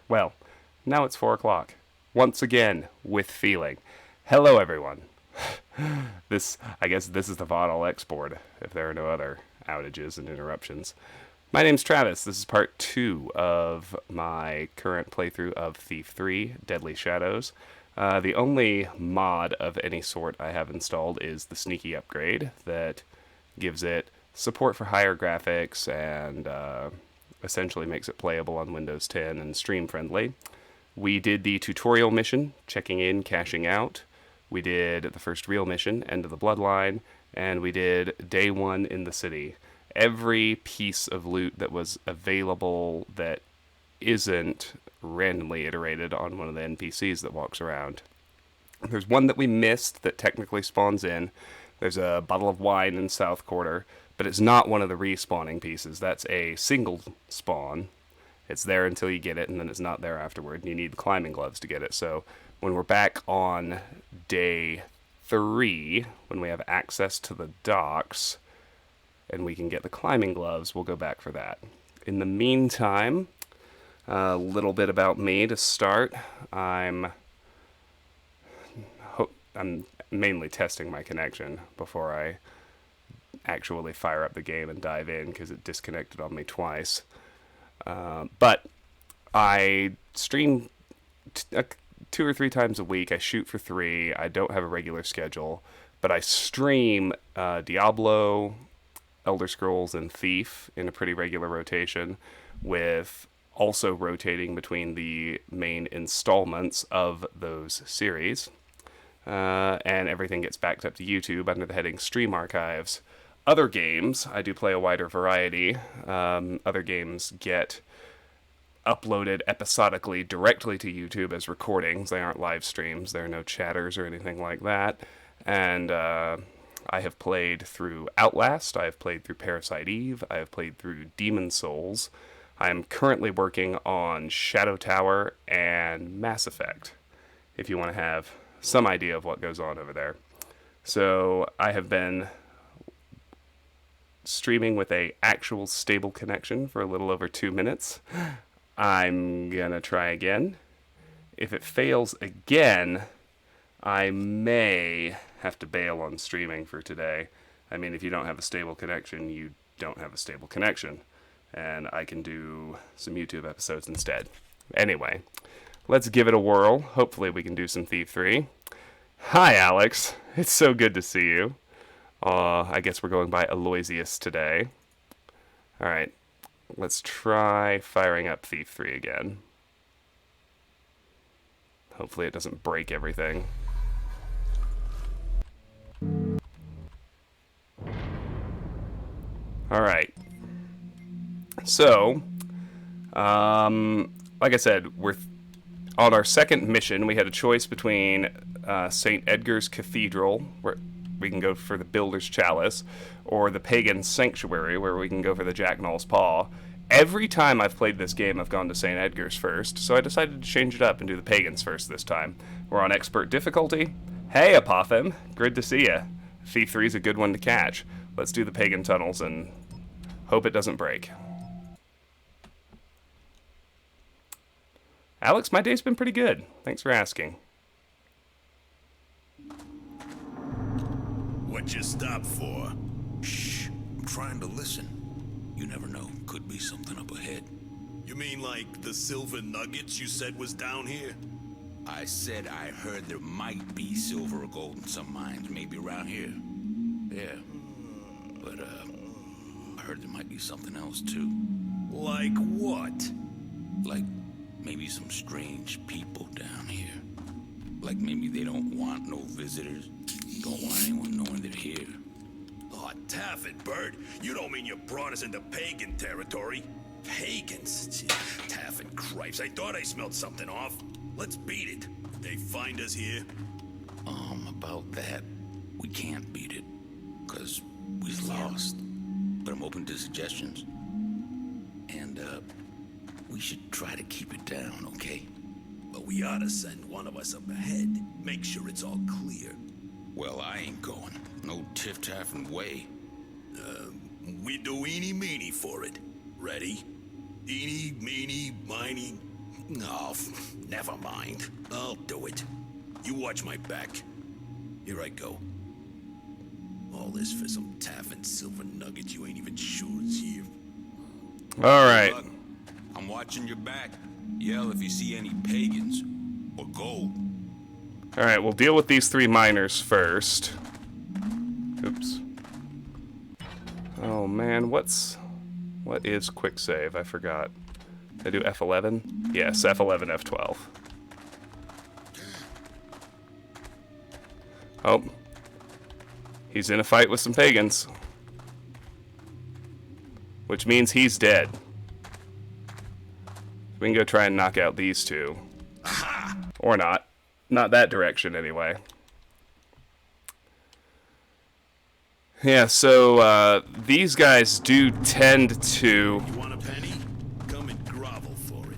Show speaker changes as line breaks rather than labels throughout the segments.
Well, now it's 4 o'clock. Once again, with feeling. Hello, everyone. I guess this is the VOD I'll export if there are no other outages and interruptions. My name's Travis. This is part 2 of my current playthrough of Thief 3, Deadly Shadows. The only mod of any sort I have installed is the Sneaky upgrade that gives it support for higher graphics and essentially makes it playable on Windows 10 and stream friendly. We did the tutorial mission, checking in, cashing out. We did the first real mission, End of the Bloodline, and we did Day 1 in the city. Every piece of loot that was available that isn't randomly iterated on one of the NPCs that walks around. There's one that we missed that technically spawns in. There's a bottle of wine in South Quarter, but it's not one of the respawning pieces. That's a single spawn. It's there until you get it, and then it's not there afterward. And you need climbing gloves to get it. So when we're back on day 3, when we have access to the docks, and we can get the climbing gloves, we'll go back for that. In the meantime, a little bit about me to start. I'm mainly testing my connection before I actually fire up the game and dive in, because it disconnected on me twice. But I stream 2 or 3 times a week. I shoot for 3. I don't have a regular schedule, but I stream Diablo, Elder Scrolls, and Thief in a pretty regular rotation, with also rotating between the main installments of those series. And everything gets backed up to YouTube under the heading Stream Archives. Other games, I do play a wider variety. Other games get uploaded episodically directly to YouTube as recordings. They aren't live streams. There are no chatters or anything like that. And I have played through Outlast. I have played through Parasite Eve. I have played through Demon Souls. I am currently working on Shadow Tower and Mass Effect, if you want to have some idea of what goes on over there. So I have been streaming with a actual stable connection for a little over 2 minutes. I'm gonna try again. If it fails again, I may have to bail on streaming for today. I mean, if you don't have a stable connection, you don't have a stable connection. And I can do some YouTube episodes instead. Anyway, let's give it a whirl. Hopefully we can do some Thief 3. Hi, Alex. It's so good to see you. I guess we're going by Aloysius today. Alright, let's try firing up Thief 3 again. Hopefully it doesn't break everything. Alright. So, like I said, we're on our second mission. We had a choice between St. Edgar's Cathedral, where we can go for the Builder's Chalice, or the Pagan Sanctuary, where we can go for the Jacknall's Paw. Every time I've played this game, I've gone to St. Edgar's first, so I decided to change it up and do the Pagans first this time. We're on expert difficulty. Hey, Apophim, good to see ya. Thief 3's a good one to catch. Let's do the Pagan tunnels and hope it doesn't break. Alex, my day's been pretty good. Thanks for asking.
What you stop for? Shh, I'm trying to listen. You never know, could be something up ahead. You mean like the silver nuggets you said was down here? I said I heard there might be silver or gold in some mines, maybe around here. Yeah, but I heard there might be something else too. Like what? Like maybe some strange people down here. Like maybe they don't want no visitors. Don't want anyone knowing they're here. Oh, Taffet, Bird. You don't mean you brought us into pagan territory? Pagans? Taffet, cripes. I thought I smelled something off. Let's beat it. They find us here? About that, we can't beat it. 'Cause we's lost. But I'm open to suggestions. And, we should try to keep it down, okay? But we ought to send one of us up ahead. Make sure it's all clear. Well, I ain't going. No tiff-taffing way. We do eeny-meeny for it. Ready? Eeny, meeny, miny, No, never mind. I'll do it. You watch my back. Here I go. All this for some taffin silver nuggets you ain't even sure is here.
All right.
Look, I'm watching your back. Yell if you see any pagans. Or gold.
All right, we'll deal with these 3 miners first. Oops. Oh man, what is quick save? I forgot. I do F11? Yes, F11, F12. Oh. He's in a fight with some pagans. Which means he's dead. We can go try and knock out these 2. Or not. Not that direction, anyway. Yeah, so, these guys do tend to...
You want a penny? Come and grovel for it.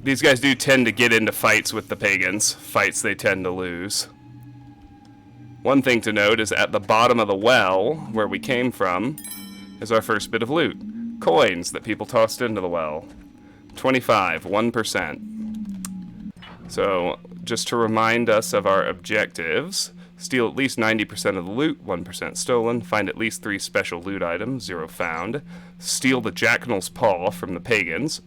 These guys do tend to get into fights with the pagans. Fights they tend to lose. One thing to note is at the bottom of the well, where we came from, is our first bit of loot. Coins that people tossed into the well. 25, 1%. So, just to remind us of our objectives, steal at least 90% of the loot, 1% stolen, find at least 3 special loot items, 0 found, steal the Jacknal's Paw from the pagans.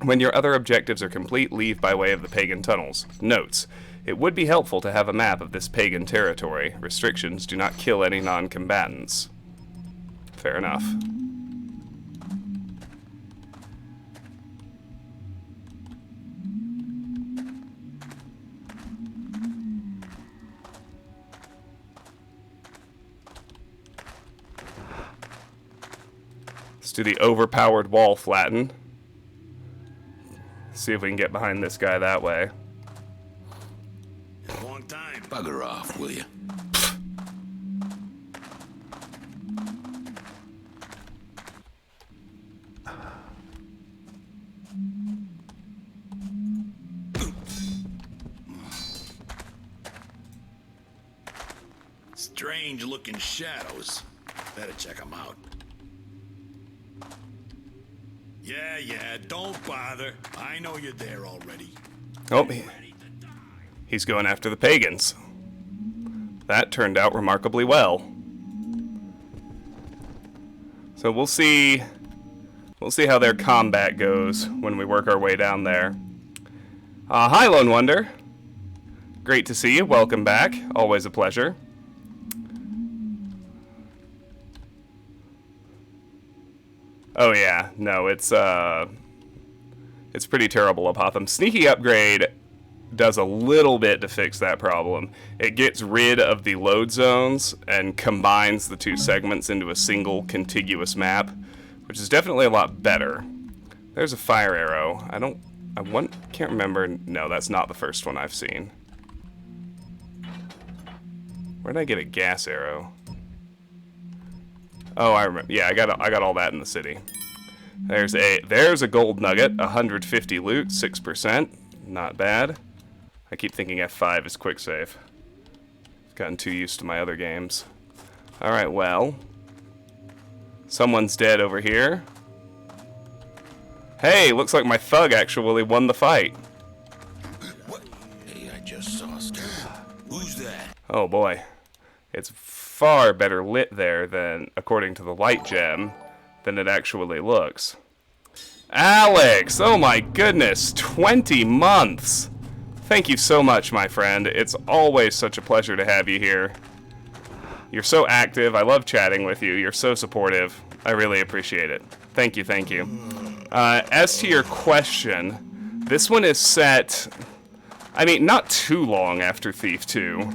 When your other objectives are complete, leave by way of the pagan tunnels. Notes: it would be helpful to have a map of this pagan territory. Restrictions: do not kill any non-combatants. Fair enough. Let's do the overpowered wall flatten. See if we can get behind this guy that way.
Long time. Bugger off, will you? Strange looking shadows. Better check them out. Yeah, don't bother. I know you're there already.
Oh, he's going after the pagans. That turned out remarkably well. So we'll see how their combat goes when we work our way down there. Hi, Lone Wonder. Great to see you. Welcome back. Always a pleasure. Oh yeah, no, it's pretty terrible, Apotham. Sneaky Upgrade does a little bit to fix that problem. It gets rid of the load zones and combines the 2 segments into a single contiguous map, which is definitely a lot better. There's a fire arrow. Can't remember. No, that's not the first one I've seen. Where did I get a gas arrow? Oh, I remember. Yeah, I got all that in the city. There's a gold nugget, 150 loot, 6%. Not bad. I keep thinking F5 is quick save. I've gotten too used to my other games. Alright, well. Someone's dead over here. Hey, looks like my thug actually won the fight.
What? Hey, I just saw stuff. Who's that?
Oh boy. It's far better lit there than, according to the light gem, than it actually looks. Alex! Oh my goodness! 20 months! Thank you so much, my friend. It's always such a pleasure to have you here. You're so active. I love chatting with you. You're so supportive. I really appreciate it. Thank you, thank you. As to your question, this one is set, I mean, not too long after Thief 2.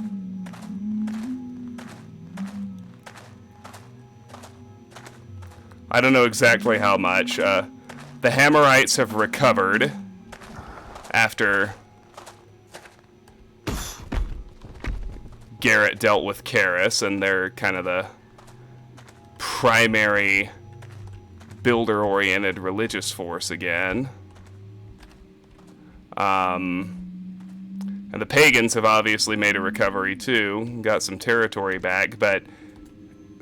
I don't know exactly how much. The Hammerites have recovered after Garrett dealt with Karis, and they're kind of the primary builder-oriented religious force again. And the pagans have obviously made a recovery too, got some territory back, but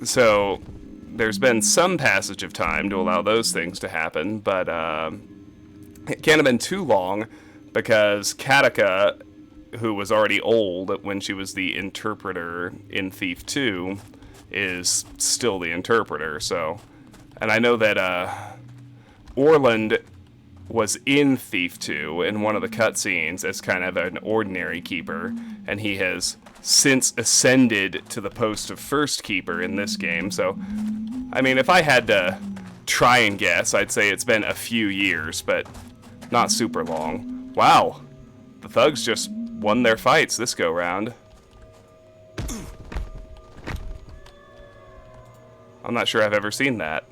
so there's been some passage of time to allow those things to happen, but It can't have been too long, because Katika, who was already old when she was the interpreter in Thief 2, is still the interpreter, so... And I know that, Orland was in Thief 2 in one of the cutscenes as kind of an ordinary keeper, and he has since ascended to the post of first keeper in this game, so... I mean, if I had to try and guess, I'd say it's been a few years, but not super long. Wow! The thugs just won their fights this go-round. I'm not sure I've ever seen that.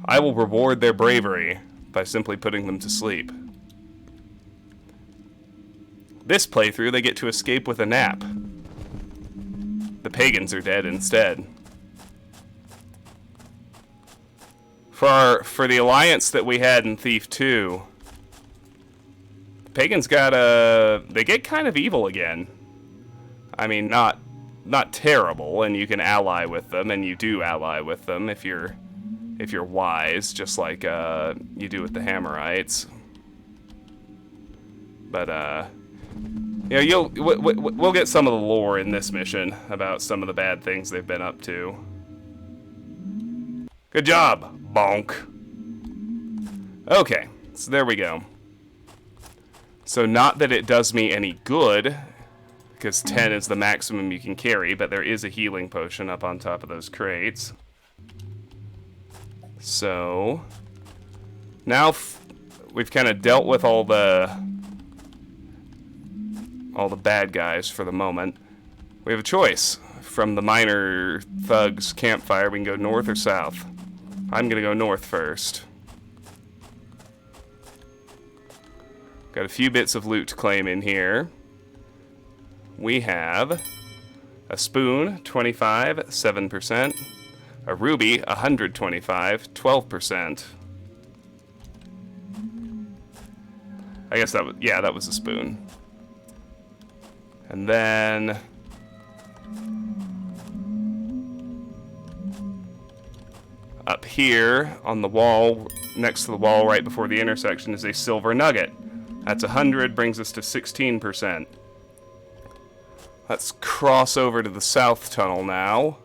I will reward their bravery by simply putting them to sleep. This playthrough, they get to escape with a nap. The pagans are dead instead. For the alliance that we had in Thief 2, the pagans they get kind of evil again. I mean, not terrible, and you can ally with them, and you do ally with them if you're wise, just like you do with the Hammerites. But you know, we'll get some of the lore in this mission about some of the bad things they've been up to. Good job, bonk. Okay, so there we go. So not that it does me any good, because 10 is the maximum you can carry, but there is a healing potion up on top of those crates. So now we've kind of dealt with all the bad guys for the moment. We have a choice. From the minor thugs' campfire, we can go north or south. I'm gonna go north first. Got a few bits of loot to claim in here. We have a spoon, 25, 7%. A ruby, 125, 12%. I guess that was, yeah, that was a spoon. And then up here on the wall, next to the wall right before the intersection, is a silver nugget. That's 100, brings us to 16%. Let's cross over to the south tunnel now.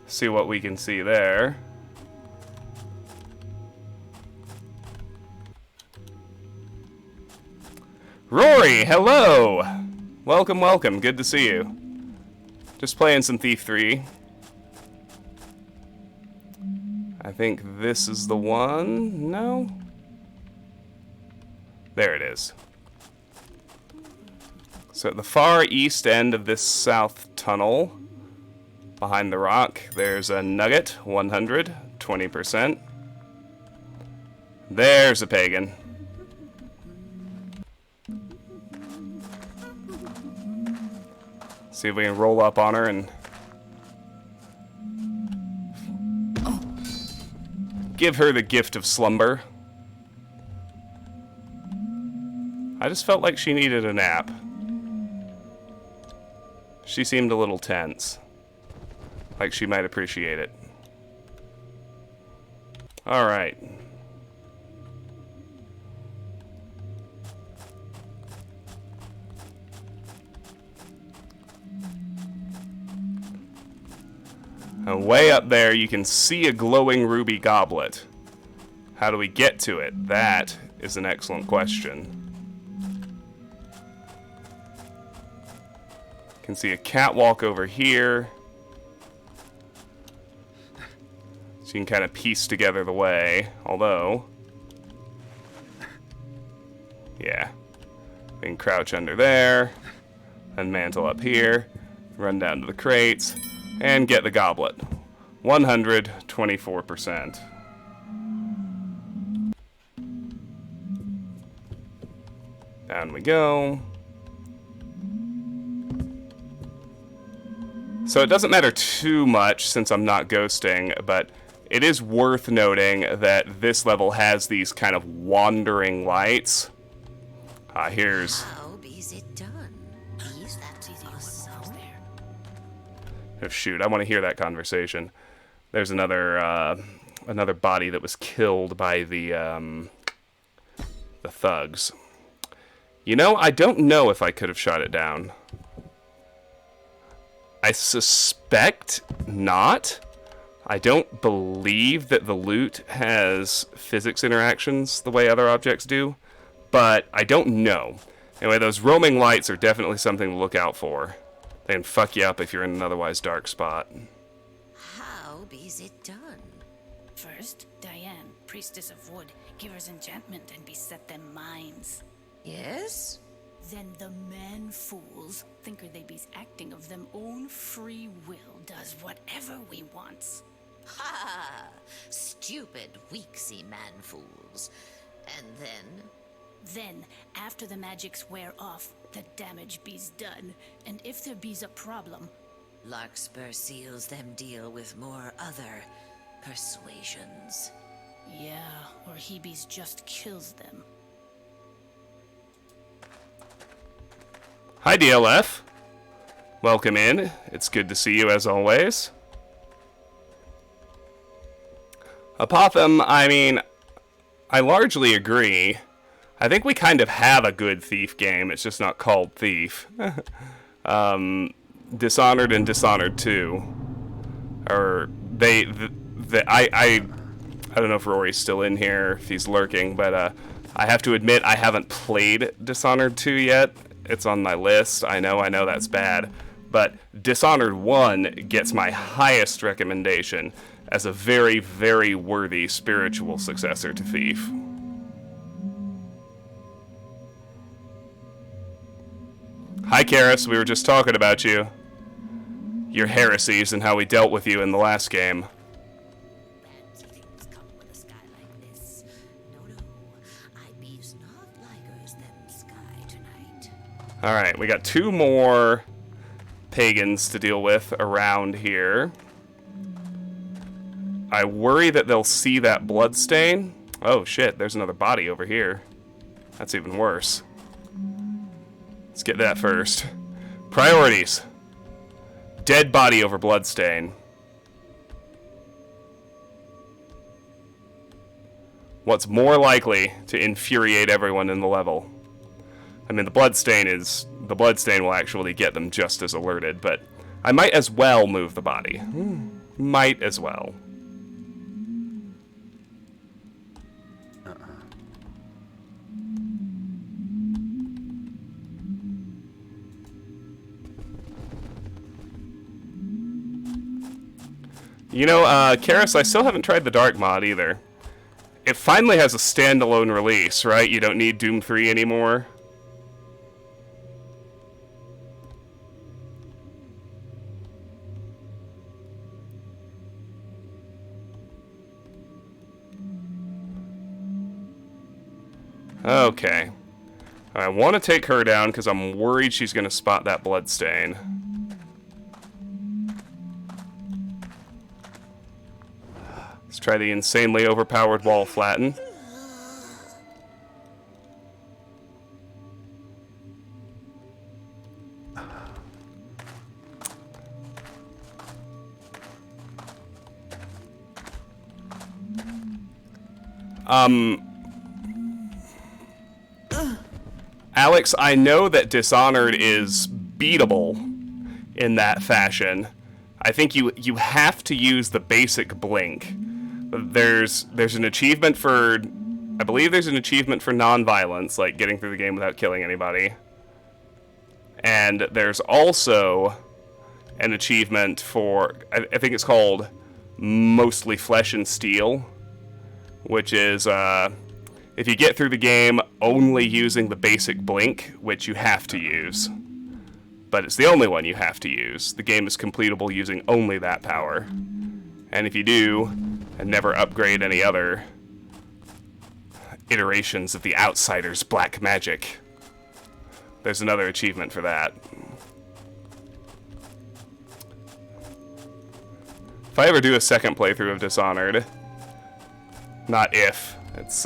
See what we can see there. Rory, hello! Welcome, welcome. Good to see you. Just playing some Thief 3. I think this is the one. No? There it is. So at the far east end of this south tunnel, behind the rock, there's a nugget, 100, 20%. There's a pagan. See if we can roll up on her and give her the gift of slumber. I just felt like she needed a nap. She seemed a little tense. Like she might appreciate it. Alright. And way up there you can see a glowing ruby goblet. How do we get to it? That is an excellent question. Can see a catwalk over here. So you can kind of piece together the way, although... Yeah. We can crouch under there, and mantle up here, run down to the crates, and get the goblet. 124%. Down we go. So it doesn't matter too much since I'm not ghosting, but it is worth noting that this level has these kind of wandering lights. Here's...
How is it done? Is
Oh shoot, I want to hear that conversation. There's another another body that was killed by the thugs. You know, I don't know if I could have shot it down. I suspect not. I don't believe that the loot has physics interactions the way other objects do, but I don't know. Anyway, those roaming lights are definitely something to look out for. They can fuck you up if you're in an otherwise dark spot.
How is it done?
First, Diane, priestess of wood, give us enchantment and beset them minds.
Yes?
Then the man fools, thinker they be's acting of them own free will, does whatever we wants.
Ha! Stupid, weaksy man fools. And then?
Then, after the magics wear off, the damage be's done, and if there be's a problem,
Larkspur seals them deal with more other persuasions.
yeah, or he be's just kills them.
Hi, DLF. Welcome in. It's good to see you as always. Apotham, I mean, I largely agree. I think we kind of have a good Thief game. It's just not called Thief. Dishonored and Dishonored 2. Or I don't know if Rory's still in here, if he's lurking, but I have to admit I haven't played Dishonored 2 yet. It's on my list. I know that's bad. But Dishonored 1 gets my highest recommendation as a very, very worthy spiritual successor to Thief. Hi, Karis. We were just talking about you. Your heresies and how we dealt with you in the last game.
Fancy things come with a sky like this. No, I be's not likers than sky tonight.
Alright, we got 2 more pagans to deal with around here. I worry that they'll see that bloodstain. Oh shit, there's another body over here. That's even worse. Let's get that first. Priorities. Dead body over bloodstain. What's more likely to infuriate everyone in the level? I mean, the bloodstain will actually get them just as alerted, but I might as well move the body. Might as well. You know, Karis, I still haven't tried the Dark mod either. It finally has a standalone release, right? You don't need Doom 3 anymore. Okay. I want to take her down because I'm worried she's going to spot that bloodstain. Let's try the insanely overpowered wall flatten. Alex, I know that Dishonored is beatable in that fashion. I think you have to use the basic blink. There's an achievement for, I believe there's an achievement for non-violence, like getting through the game without killing anybody. And there's also an achievement for, I think it's called Mostly Flesh and Steel, which is, if you get through the game only using the basic blink, which you have to use. But it's the only one you have to use. The game is completable using only that power. And if you do, and never upgrade any other iterations of the Outsider's black magic, there's another achievement for that. If I ever do a second playthrough of Dishonored, not if, it's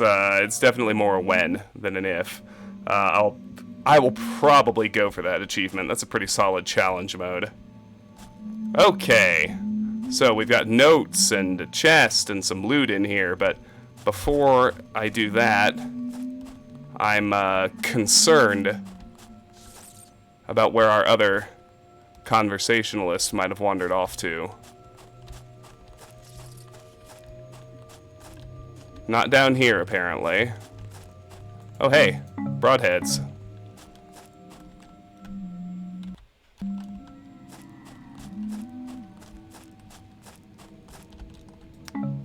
definitely more a when than an if, I'll I will probably go for that achievement. That's a pretty solid challenge mode. Okay. So we've got notes and a chest and some loot in here, but before I do that, I'm concerned about where our other conversationalists might have wandered off to. Not down here, apparently. Oh, hey. Broadheads.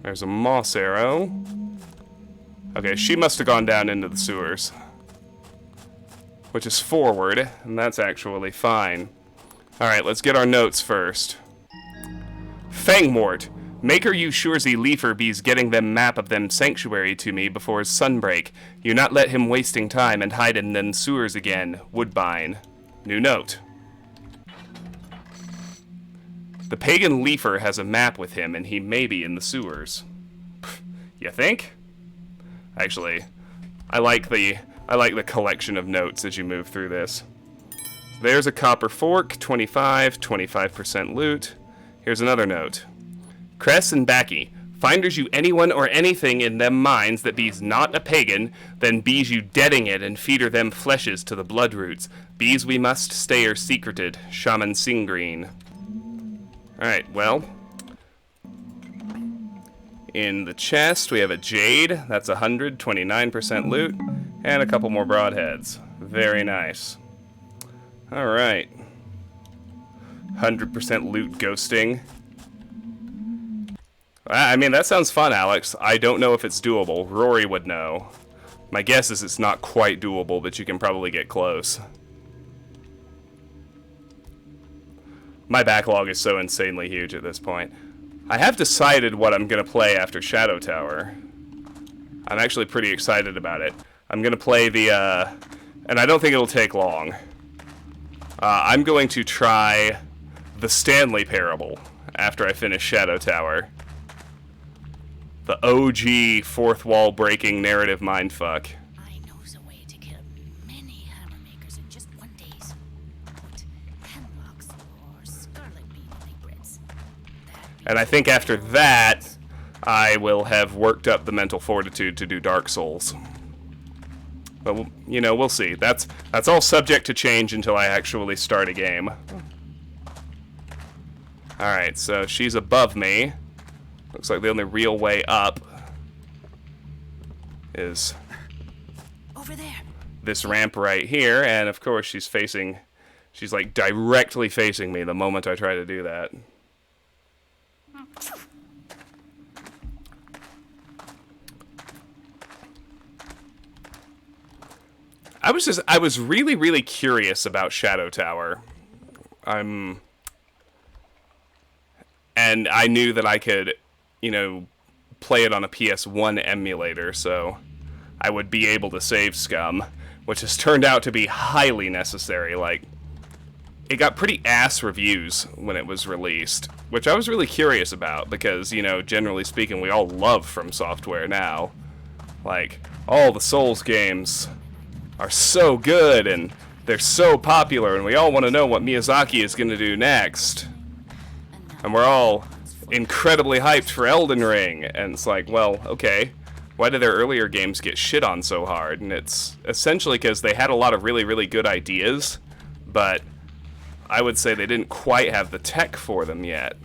There's a moss arrow. Okay, she must have gone down into the sewers. Which is forward, and that's actually fine. Alright, let's get our notes first. Fangmort. Maker you sure ze Leifer bees getting them map of them sanctuary to me before sunbreak. You not let him wasting time and hide in them sewers again. Woodbine. New note. The Pagan Leifer has a map with him and he may be in the sewers. You think? Actually, I like the collection of notes as you move through this. There's a copper fork, 25% loot. Here's another note. Cress and Backy, finders you anyone or anything in them mines that bees not a pagan, then bees you deading it and feeder them fleshes to the blood roots. Bees we must stay or secreted. Shaman Singreen. Alright, well. In the chest, we have a jade. That's 129% loot. And a couple more broadheads. Very nice. Alright. 100% loot ghosting. I mean, that sounds fun, Alex. I don't know if it's doable. Rory would know. My guess is it's not quite doable, but you can probably get close. My backlog is so insanely huge at this point. I have decided what I'm going to play after Shadow Tower. I'm actually pretty excited about it. I'm going to play the, and I don't think it'll take long. I'm going to try the Stanley Parable after I finish Shadow Tower. The OG fourth wall breaking narrative mindfuck.
I knows a way to kill many hammer makers in just one day's. Put hemlocks or scarlet bean breads.
And I think after that, I will have worked up the mental fortitude to do Dark Souls. But, you know, we'll see. That's all subject to change until I actually start a game. Alright, so she's above me. Looks like the only real way up is
over there.
This ramp right here, and of course she's like directly facing me the moment I try to do that. I was really, really curious about Shadow Tower. And I knew that I could, you know, play it on a PS1 emulator, so I would be able to save scum, which has turned out to be highly necessary. Like, it got pretty ass reviews when it was released, which I was really curious about, because, you know, generally speaking, we all love From Software now. Like, all the Souls games are so good, and they're so popular, and we all want to know what Miyazaki is going to do next. And we're all incredibly hyped for Elden Ring, and it's like, well, okay, why did their earlier games get shit on so hard? And it's essentially because they had a lot of really, really good ideas, but I would say they didn't quite have the tech for them yet.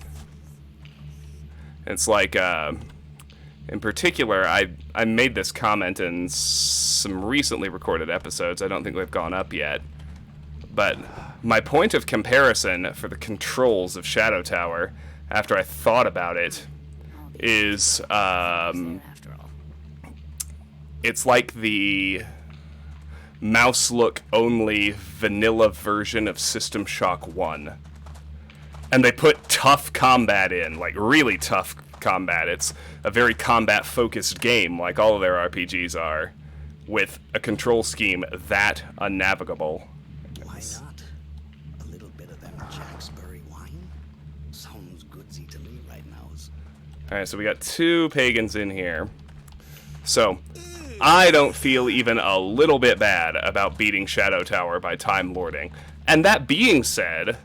It's like, in particular, I made this comment in some recently recorded episodes. I don't think they've gone up yet. But my point of comparison for the controls of Shadow Tower, after I thought about it, is, it's like the mouse look only vanilla version of System Shock 1. And they put tough combat in, like really tough combat. It's a very combat focused game, like all of their RPGs are, with a control scheme that unnavigable.
Why not? A little bit of that Jacksbury wine? Sounds goodsy to me right now.
Alright, so we got 2 pagans in here. So, I don't feel even a little bit bad about beating Shadow Tower by time lording. And that being said,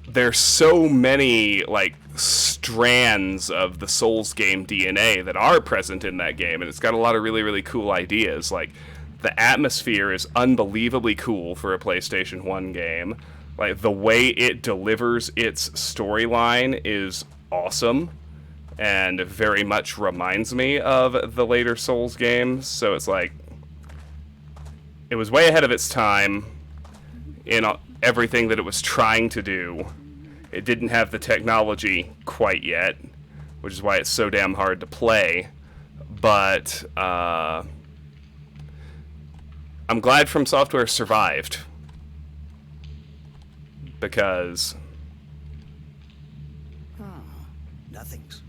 there's so many, like, strands of the Souls game DNA that are present in that game, and it's got a lot of really, really cool ideas. Like, the atmosphere is unbelievably cool for a PlayStation 1 game. Like, the way it delivers its storyline is awesome, and very much reminds me of the later Souls games. So it's like, it was way ahead of its time in everything that it was trying to do. It didn't have the technology quite yet, which is why it's so damn hard to play. But I'm glad From Software survived, because
Nothing's.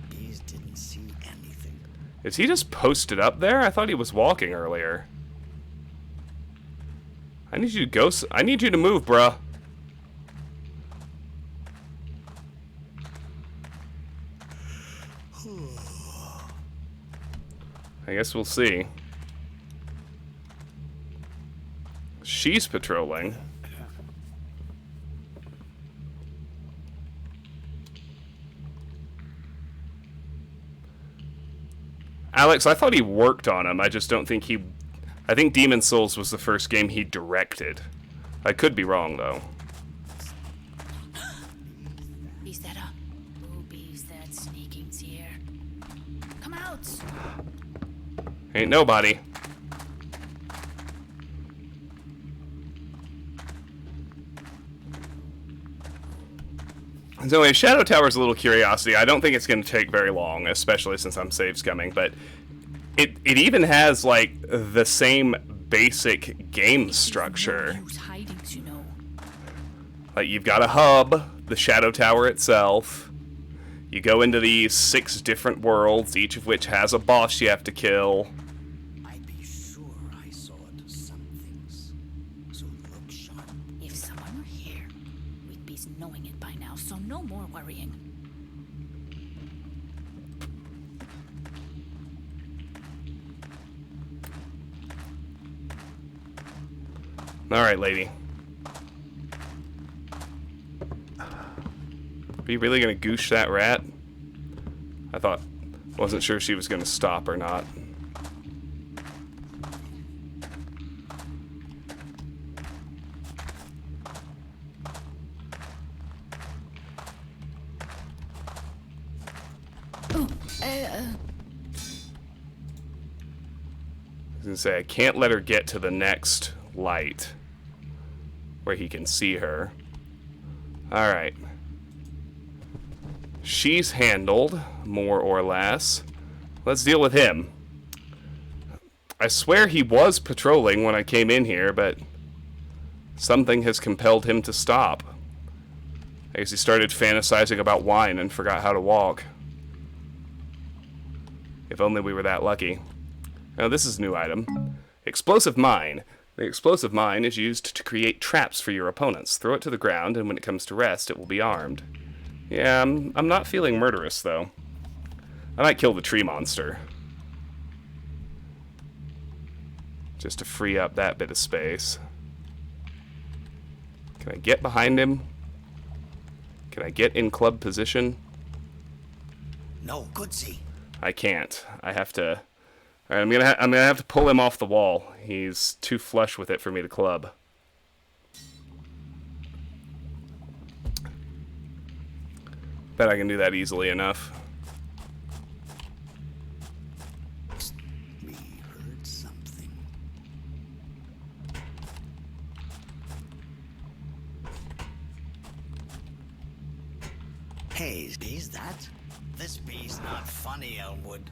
Bees didn't see anything.
is he just posted up there? I thought he was walking earlier. I need you to go. I need you to move, bruh. I guess we'll see. She's patrolling. Alex, I thought he worked on him. I just don't think he... I think Demon Souls was the first game he directed. I could be wrong, though.
Bees that up. Oh, bees that sneaking's here. Come out!
Ain't nobody. So anyway, Shadow Tower's a little curiosity. I don't think it's going to take very long, especially since I'm save scumming, but it even has, like, the same basic game structure.
Use hidings, you know.
Like, you've got a hub, the Shadow Tower itself. You go into these 6 different worlds, each of which has a boss you have to kill.
I'd be sure I saw it some things. So look sharp.
If someone were here, we'd be knowing it by now, so no more worrying.
Alright, lady. Are you really gonna goosh that rat? Wasn't sure she was gonna stop or not. I was gonna say, I can't let her get to the next light where he can see her. Alright. She's handled, more or less. Let's deal with him. I swear he was patrolling when I came in here, but something has compelled him to stop. I guess he started fantasizing about wine and forgot how to walk. If only we were that lucky. Now, this is a new item. Explosive Mine. The explosive mine is used to create traps for your opponents. Throw it to the ground, and when it comes to rest, it will be armed. Yeah, I'm not feeling murderous, though. I might kill the tree monster. Just to free up that bit of space. Can I get behind him? Can I get in club position?
No, good see.
I can't. I have to... Alright, I'm gonna have to pull him off the wall. He's too flush with it for me to club. Bet I can do that easily enough.
We heard something. Hey, bees that? This bee's not funny, Elmwood.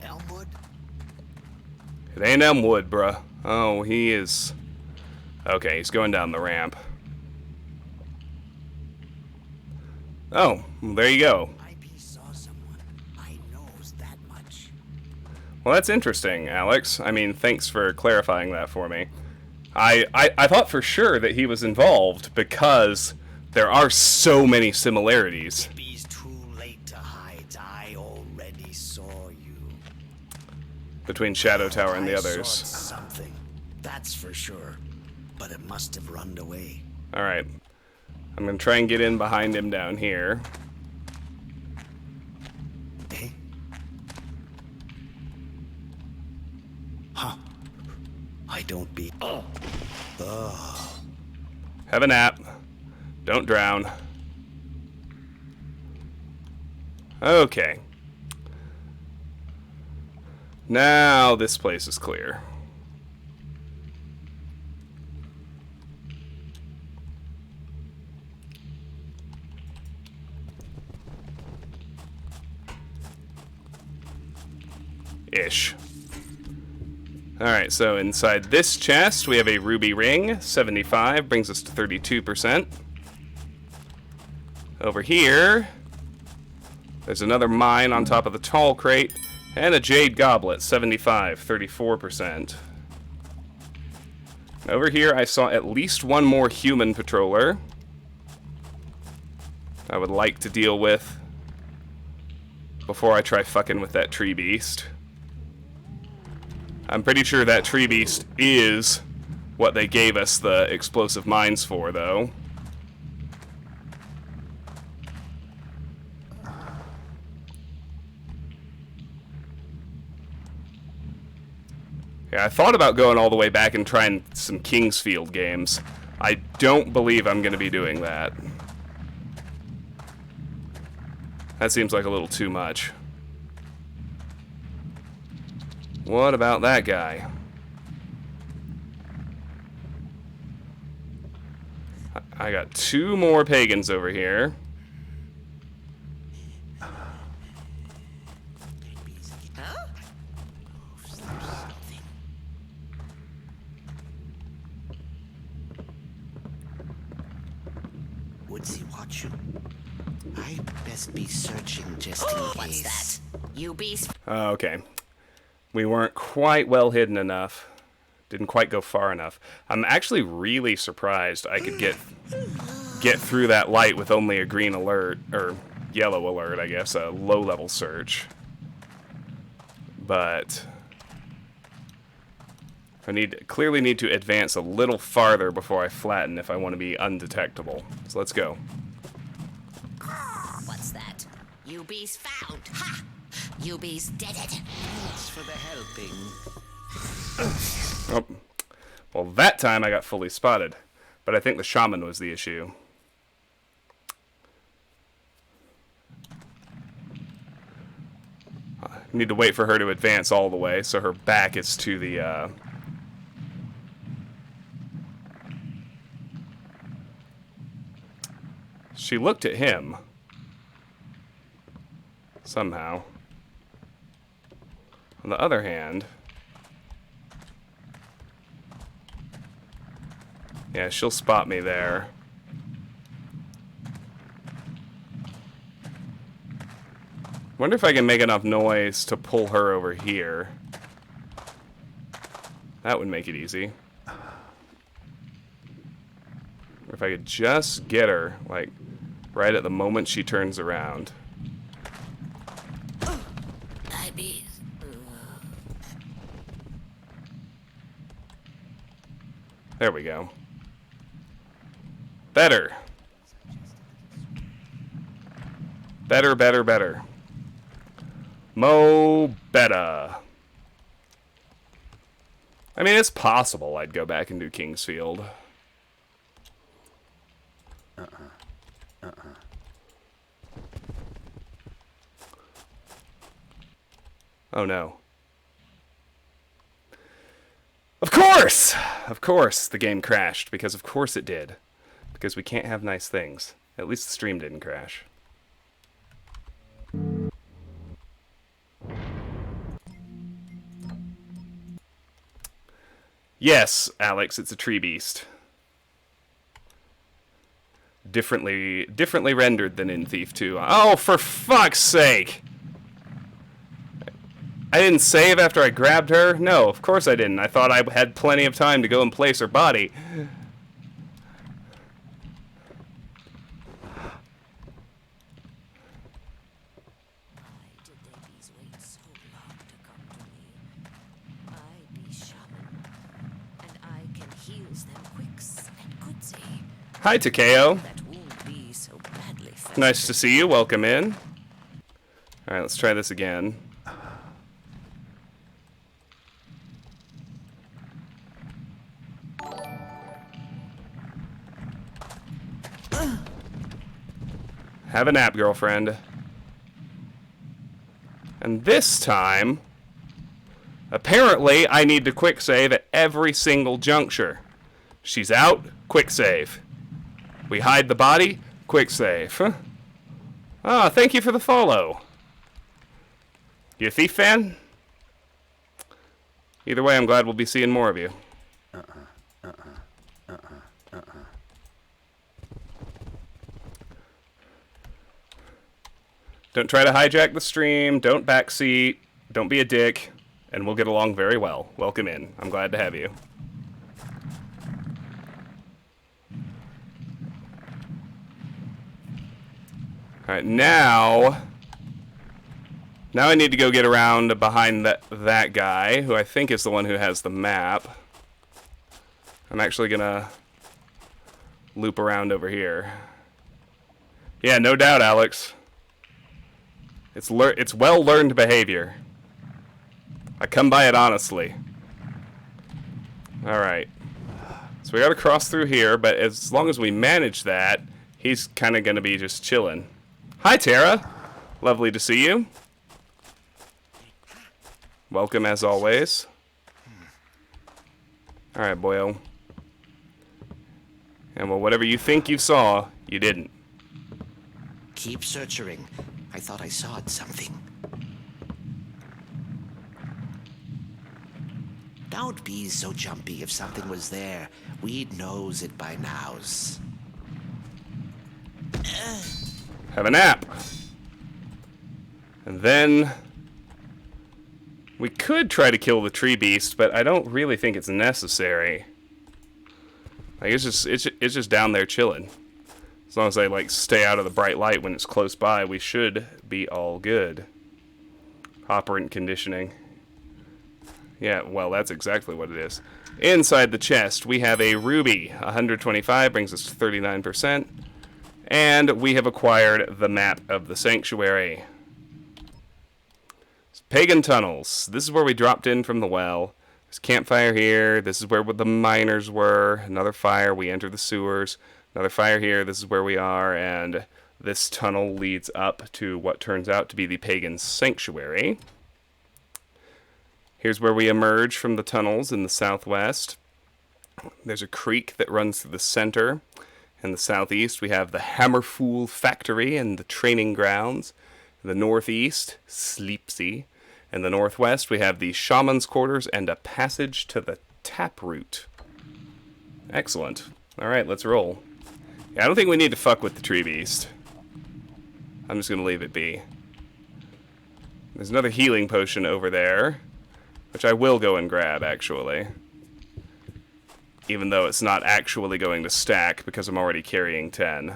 Elmwood?
It ain't Elmwood, bruh. Oh, he is... Okay, he's going down the ramp. Oh, well, there you go.
IP saw someone. I knows that much.
Well, that's interesting, Alex. I mean, thanks for clarifying that for me. I thought for sure that he was involved because there are so many similarities.
Bee's too late to hide. I already saw you.
between Shadow Tower and the
I
others.
saw something, that's for sure. But it must have run away.
Alright. I'm gonna try and get in behind him down here.
Eh? Huh. I don't be...
Have a nap. Don't drown. Okay. Now this place is clear. Ish. Alright, so inside this chest we have a ruby ring. 75 brings us to 32%. Over here, there's another mine on top of the tall crate, and a jade goblet. 75, 34%. Over here I saw at least one more human patroller I would like to deal with before I try fucking with that tree beast. I'm pretty sure that tree beast is what they gave us the explosive mines for, though. Yeah, I thought about going all the way back and trying some Kingsfield games. I don't believe I'm going to be doing that. That seems like a little too much. What about that guy? I got two more pagans over here.
Would he watch you? I'd best be searching just in case.
What's that? You beast.
Oh, okay. We weren't quite well hidden enough. Didn't quite go far enough. I'm actually really surprised I could get through that light with only a green alert, or yellow alert, I guess, a low-level search. But I clearly need to advance a little farther before I flatten if I want to be undetectable. So let's go.
What's that? You beast found. Ha! You beast did it.
Thanks for the helping.
Oh. Well, that time I got fully spotted. But I think the shaman was the issue. I need to wait for her to advance all the way so her back is to the... She looked at him. Somehow. On the other hand... Yeah, she'll spot me there. Wonder if I can make enough noise to pull her over here. That would make it easy. Or if I could just get her, like, right at the moment she turns around.
I beast.
There we go. Better. Better, better, better. Mo better. I mean, it's possible I'd go back and do Kingsfield. Oh no. Of course! Of course the game crashed, because of course it did. Because we can't have nice things. At least the stream didn't crash. Yes, Alex, it's a tree beast. Differently rendered than in Thief 2. Oh, for fuck's sake! I didn't save after I grabbed her? No, of course I didn't. I thought I had plenty of time to go and place her body.
Why did they bees wait so long to come to me?
Hi, Takeo.
That won't be so badly felt.
Nice to see you. Welcome in. Alright, let's try this again. Have a nap, girlfriend. And this time, apparently, I need to quick save at every single juncture. She's out, quick save. We hide the body, quick save. Huh? Ah, thank you for the follow. You a Thief fan? Either way, I'm glad we'll be seeing more of you. Don't try to hijack the stream, don't backseat, don't be a dick, and we'll get along very well. Welcome in. I'm glad to have you. Alright, now I need to go get around behind that guy, who I think is the one who has the map. I'm actually gonna loop around over here. Yeah, no doubt, Alex. It's well-learned behavior. I come by it honestly. Alright. So we gotta cross through here, but as long as we manage that, he's kinda gonna be just chilling. Hi, Tara. Lovely to see you. Welcome as always. Alright, boyo. And well, whatever you think you saw, you didn't.
Keep searching. I thought I saw something. Don't be so jumpy. If something was there, we'd knows it by nows.
Have a nap. And then we could try to kill the tree beast, but I don't really think it's necessary. Like it's just down there chilling. As long as I like stay out of the bright light when it's close by, we should be all good. Operant conditioning. Yeah, well, that's exactly what it is. Inside the chest, we have a ruby. 125 brings us to 39%. And we have acquired the map of the sanctuary. Pagan tunnels. This is where we dropped in from the well. There's a campfire here. This is where the miners were. Another fire. We enter the sewers. Another fire here. This is where we are. And this tunnel leads up to what turns out to be the Pagan Sanctuary. Here's where we emerge from the tunnels in the southwest. There's a creek that runs through the center. In the southeast, we have the Hammerfool factory and the training grounds. In the northeast, Sleepsy. In the northwest, we have the Shaman's quarters and a passage to the taproot. Excellent. Alright, let's roll. Yeah, I don't think we need to fuck with the tree beast. I'm just going to leave it be. There's another healing potion over there, which I will go and grab, actually. Even though it's not actually going to stack because I'm already carrying 10.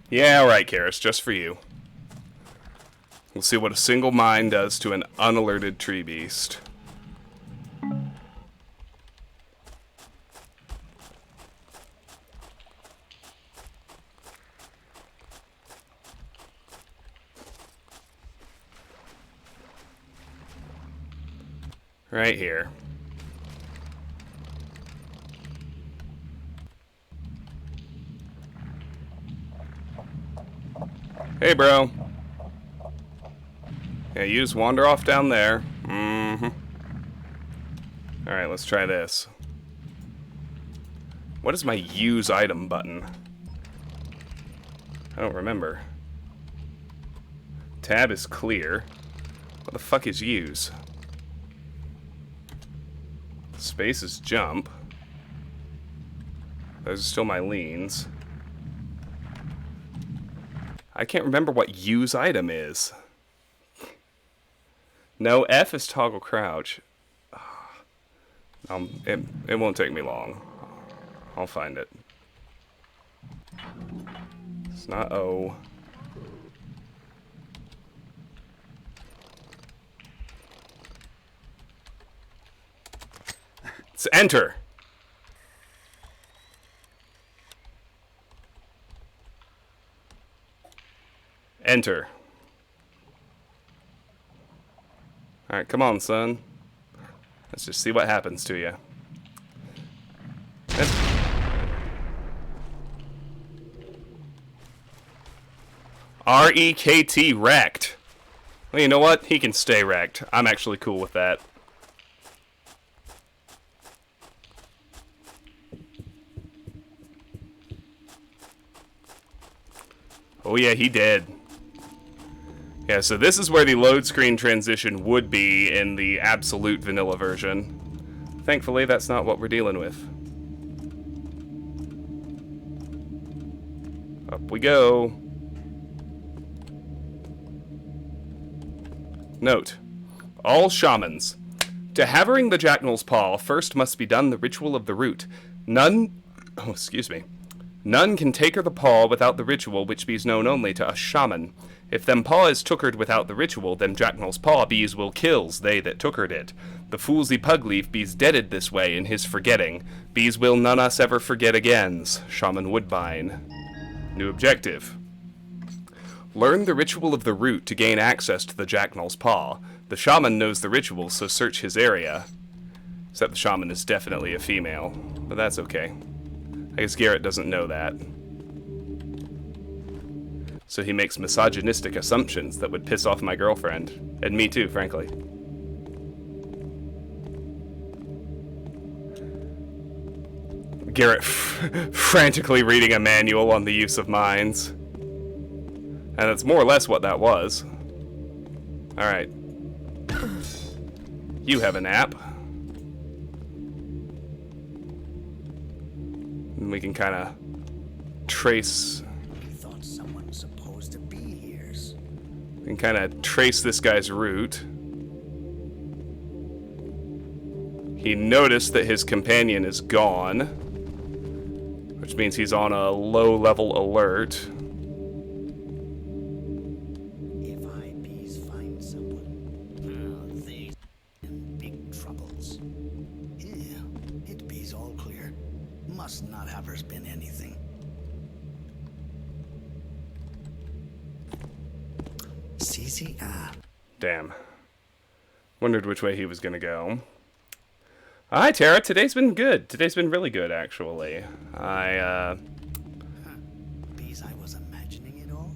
Yeah, alright, Karis, just for you. We'll see what a single mine does to an unalerted tree beast. Right here. Hey, bro. Yeah, you just wander off down there. Mm-hmm. Alright, let's try this. What is my use item button? I don't remember. Tab is clear. What the fuck is use? Space is jump. Those are still my leans. I can't remember what use item is. No, F is toggle crouch. It won't take me long. I'll find it. It's not O. Let's enter. Enter. Alright, come on, son. Let's just see what happens to you. R-E-K-T, wrecked. Well, you know what? He can stay wrecked. I'm actually cool with that. Oh yeah, he did. Yeah, so this is where the load screen transition would be in the absolute vanilla version. Thankfully, that's not what we're dealing with. Up we go. Note: all shamans. To havering the Jacknal's paw, first must be done the ritual of the root. None can take her the paw without the ritual, which be's known only to a shaman. If them paw is tookered without the ritual, them Jacknal's paw bees will kills they that tookered it. The foolsy pugleaf be's deaded this way in his forgetting. Bees will none us ever forget agains. Shaman Woodbine. New objective. Learn the ritual of the root to gain access to the Jacknal's paw. The shaman knows the ritual, so search his area. Except the shaman is definitely a female, but that's okay. I guess Garrett doesn't know that. So he makes misogynistic assumptions that would piss off my girlfriend. And me too, frankly. Garrett frantically reading a manual on the use of mines. And that's more or less what that was. Alright. You have a nap. And we can kind of trace...
We thought someone was supposed to be here.
We can kind of trace this guy's route. He noticed that his companion is gone, which means he's on a low-level alert.
If I bees find someone, they's in big troubles. Yeah, it bees all clear. Must not have her been anything. CC,
Damn. Wondered which way he was gonna go. Hi, Tara. Today's been good. Today's been really good, actually.
Bees, I was imagining it all.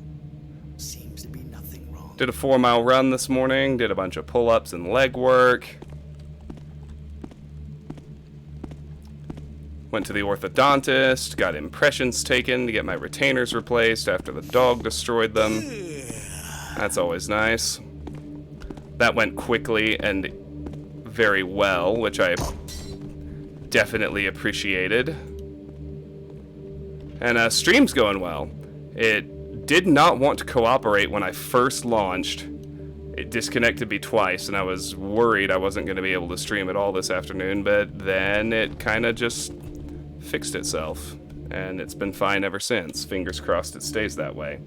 Seems to be nothing wrong.
Did a 4-mile run this morning. Did a bunch of pull-ups and leg work. Went to the orthodontist. Got impressions taken to get my retainers replaced after the dog destroyed them. That's always nice. That went quickly and very well, which I definitely appreciated. And stream's going well. It did not want to cooperate when I first launched. It disconnected me twice, and I was worried I wasn't going to be able to stream at all this afternoon, but then it kind of just fixed itself, and it's been fine ever since. Fingers crossed it stays that way.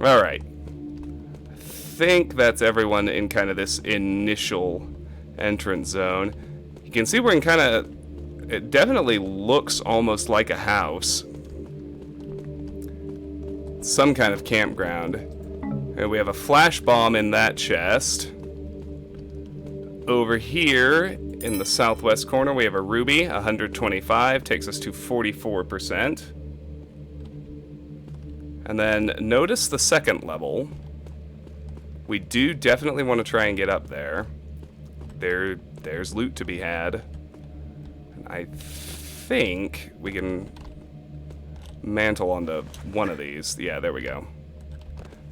Alright. I think that's everyone in kind of this initial entrance zone. You can see we're in kind of... It definitely looks almost like a house. Some kind of campground. And we have a flash bomb in that chest. Over here, in the southwest corner, we have a ruby, 125, takes us to 44%. And then notice the second level. We do definitely want to try and get up there. There's loot to be had. And I think we can mantle onto one of these. Yeah, there we go.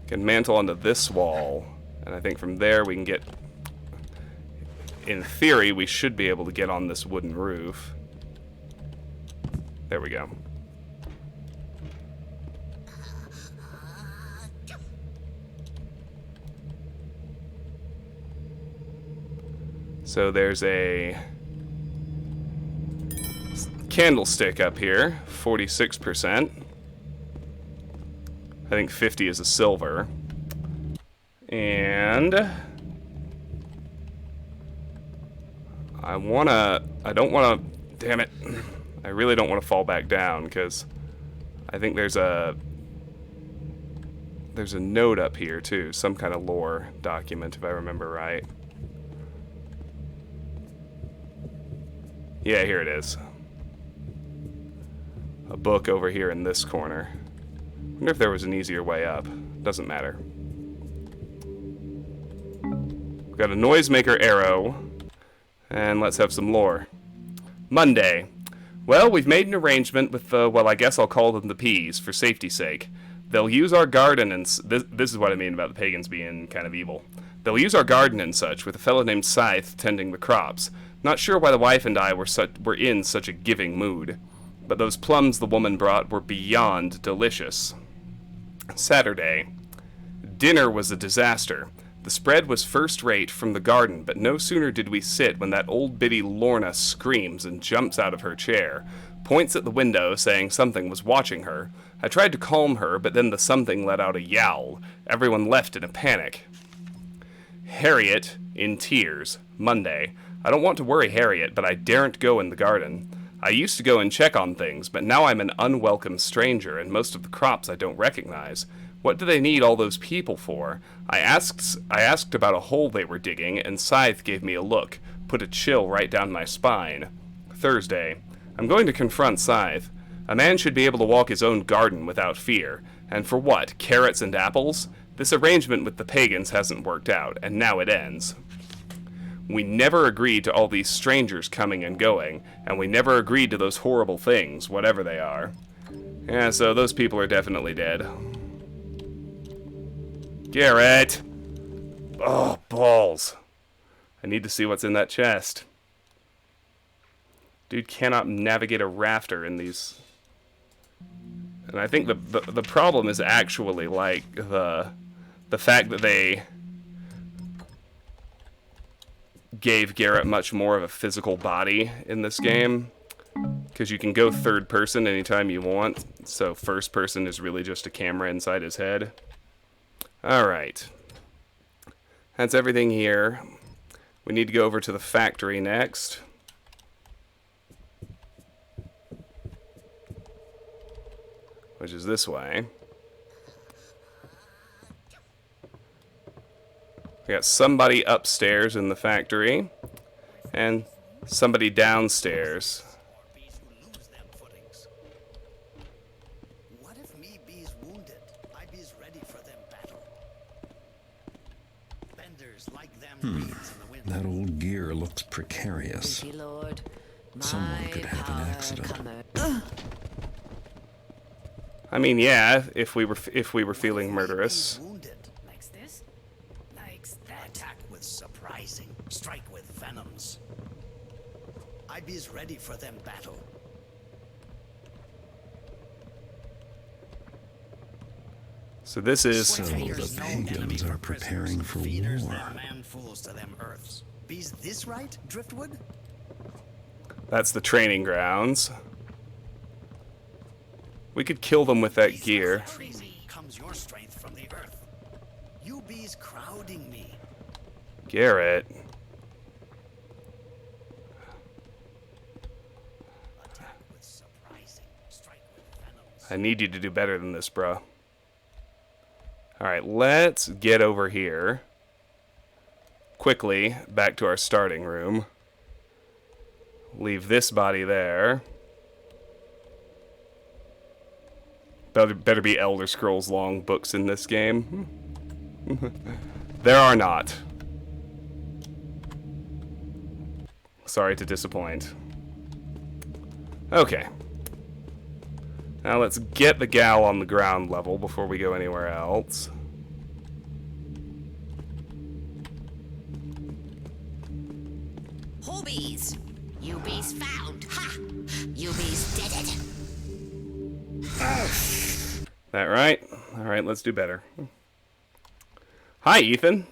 Can mantle onto this wall, and I think from there we can get... In theory, we should be able to get on this wooden roof. There we go. So there's a candlestick up here, 46%. I think 50 is a silver. And I don't wanna, damn it. I really don't want to fall back down, because I think there's a note up here, too. Some kind of lore document, if I remember right. Yeah, here it is. A book over here in this corner. Wonder if there was an easier way up. Doesn't matter. We've got a noisemaker arrow. And let's have some lore. Monday. Well, we've made an arrangement with the, well, I guess I'll call them the Peas, for safety's sake. They'll use our garden and... This is what I mean about the pagans being kind of evil. They'll use our garden and such, with a fellow named Scythe tending the crops. Not sure why the wife and I were in such a giving mood. But those plums the woman brought were beyond delicious. Saturday. Dinner was a disaster. The spread was first-rate from the garden, but no sooner did we sit when that old biddy Lorna screams and jumps out of her chair, points at the window, saying something was watching her. I tried to calm her, but then the something let out a yowl. Everyone left in a panic. Harriet, in tears. Monday. I don't want to worry Harriet, but I daren't go in the garden. I used to go and check on things, but now I'm an unwelcome stranger, and most of the crops I don't recognize. What do they need all those people for? I asked about a hole they were digging, and Scythe gave me a look, put a chill right down my spine. Thursday. I'm going to confront Scythe. A man should be able to walk his own garden without fear. And for what? Carrots and apples? This arrangement with the pagans hasn't worked out, and now it ends. We never agreed to all these strangers coming and going, and we never agreed to those horrible things, whatever they are. Yeah, so those people are definitely dead. Garrett! Oh, balls. I need to see what's in that chest. Dude cannot navigate a rafter in these. And I think the problem is actually, like, the fact that they gave Garrett much more of a physical body in this game. Because you can go third person anytime you want. So first person is really just a camera inside his head. Alright. That's everything here. We need to go over to the factory next. Which is this way. We got somebody upstairs in the factory. And somebody downstairs.
What if me be's wounded? I be's ready for them battle. Benders like them reeds in the wind.
That old gear looks precarious.
Thank you, Lord.
Someone
My
could have an
power
accident.
cometh.
I mean, yeah, if we were feeling murderous.
Wounded.
Likes this? Likes that.
Attack with surprising. Strike with venoms. I be's ready for them battle.
So this is...
So the pagans are preparing for
Feeders
war.
them manfuls to them earths. Be's this right, Driftwood?
That's the training grounds. We could kill them with that gear.
Treason comes your strength from the earth. You be's crowding me.
Garrett.
Attack with surprising. Strike with venoms.
I need you to do better than this, bro. Alright, let's get over here. Quickly, back to our starting room. Leave this body there. Better be Elder Scrolls long books in this game. There are not. Sorry to disappoint. Okay. Now let's get the gal on the ground level before we go anywhere else.
Who bees? You bees found. Ha! You bees deaded.
That right? Alright, let's do better. Hi, Ethan.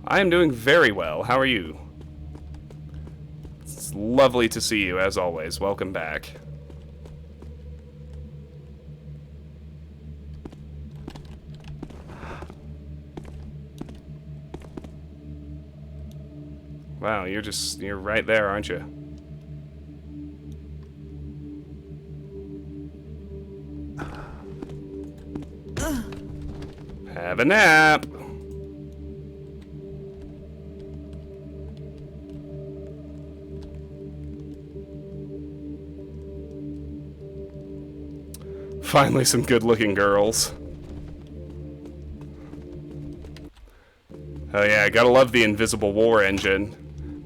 I am doing very well. How are you? It's lovely to see you, as always. Welcome back. Wow, you're right there, aren't you? Have a nap. Finally, some good-looking girls. Oh yeah, gotta love the Invisible War engine,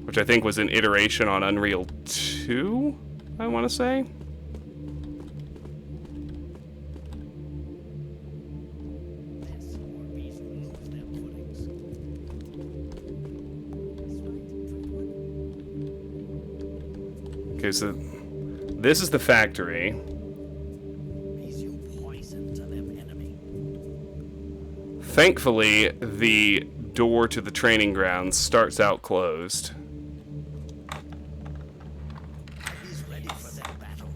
which I think was an iteration on Unreal 2, I want to say. Okay, so this is the factory. Thankfully, the door to the training grounds starts out closed.
He's ready for their battle.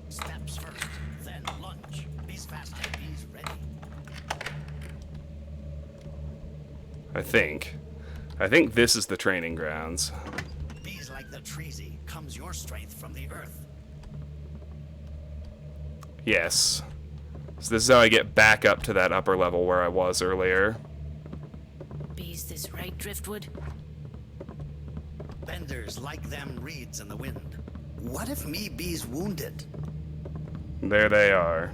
Steps first, then lunge. Bees fast, bees ready.
I think this is the training grounds.
Bees like the treesy, comes your strength from the earth.
Yes. So this is how I get back up to that upper level where I was earlier.
Bees this right, Driftwood?
Benders like them reeds in the wind. What if me bees wounded?
There they are.